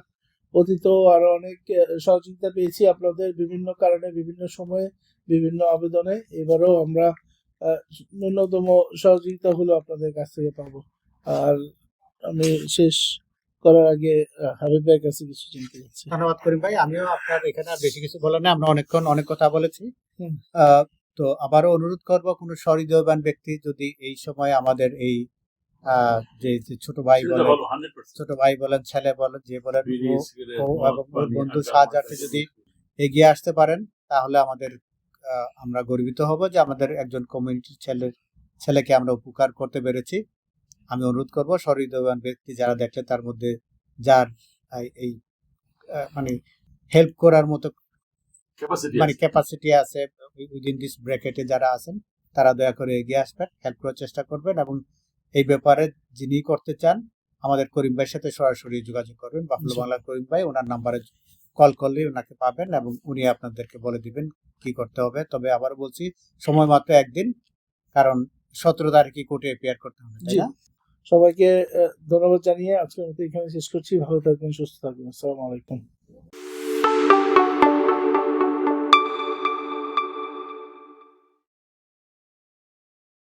অতীতেও আরো অনেক সহযোগিতা পেয়েছি আপনাদের, বিভিন্ন কারণে, বিভিন্ন সময়ে, বিভিন্ন আবেদনে। এবারেও আমরা ন্যূনতম সহযোগিতা হলো আপনাদের কাছ থেকে পাবো। আর আমি শেষ করার আগে হাবিব ভাইয়ের কাছে কিছু জানতে চাচ্ছি। ধন্যবাদ করিম ভাই। আমিও আপনার এখানে আর বেশি কিছু বলার নেই, আমরা অনেকক্ষণ অনেক কথা বলেছি। তো আবারও অনুরোধ করবো, কোনো সহৃদয়বান ব্যক্তি যদি এই সময় আমাদের এই যে ছোট ভাই বলেন, ছেলে বলেন, যে বলেন, এবং ওর বন্ধু সাহায্যার্থে যদি এগিয়ে আসতে পারেন, তাহলে আমাদের আমরা গর্বিত হব যে আমাদের একজন কমিউনিটির ছেলেকে আমরা উপকার করতে পেরেছি। আমি অনুরোধ করব, সহৃদয়বান ব্যক্তি যারা দেখলে তার মধ্যে যার এই মানে হেল্প করার মতো মানে ক্যাপাসিটি আছে, উইদিন দিস ব্র্যাকেটে যারা আছেন, তারা দয়া করে এগিয়ে আসবেন, হেল্প করার চেষ্টা করবেন, এবং এই ব্যাপারে যিনি করতে চান আমাদের করিম ভাইয়ের সাথে সরাসরি যোগাযোগ করবেন। বাফেলো বাংলার করিম ভাই, ওনার নাম্বারে কল করলে ওনাকে পাবেন এবং উনি আপনাদেরকে বলে দিবেন কি করতে হবে। তবে আবার বলছি, সময় মাত্র একদিন, কারণ 17 তারিখে কোর্টে অ্যাপিয়ার করতে হবে, তাই না? সবাইকে ধন্যবাদ জানিয়ে আজকের মতো এখানে শেষ করছি। ভালো থাকবেন, সুস্থ থাকবেন। আসসালামু আলাইকুম।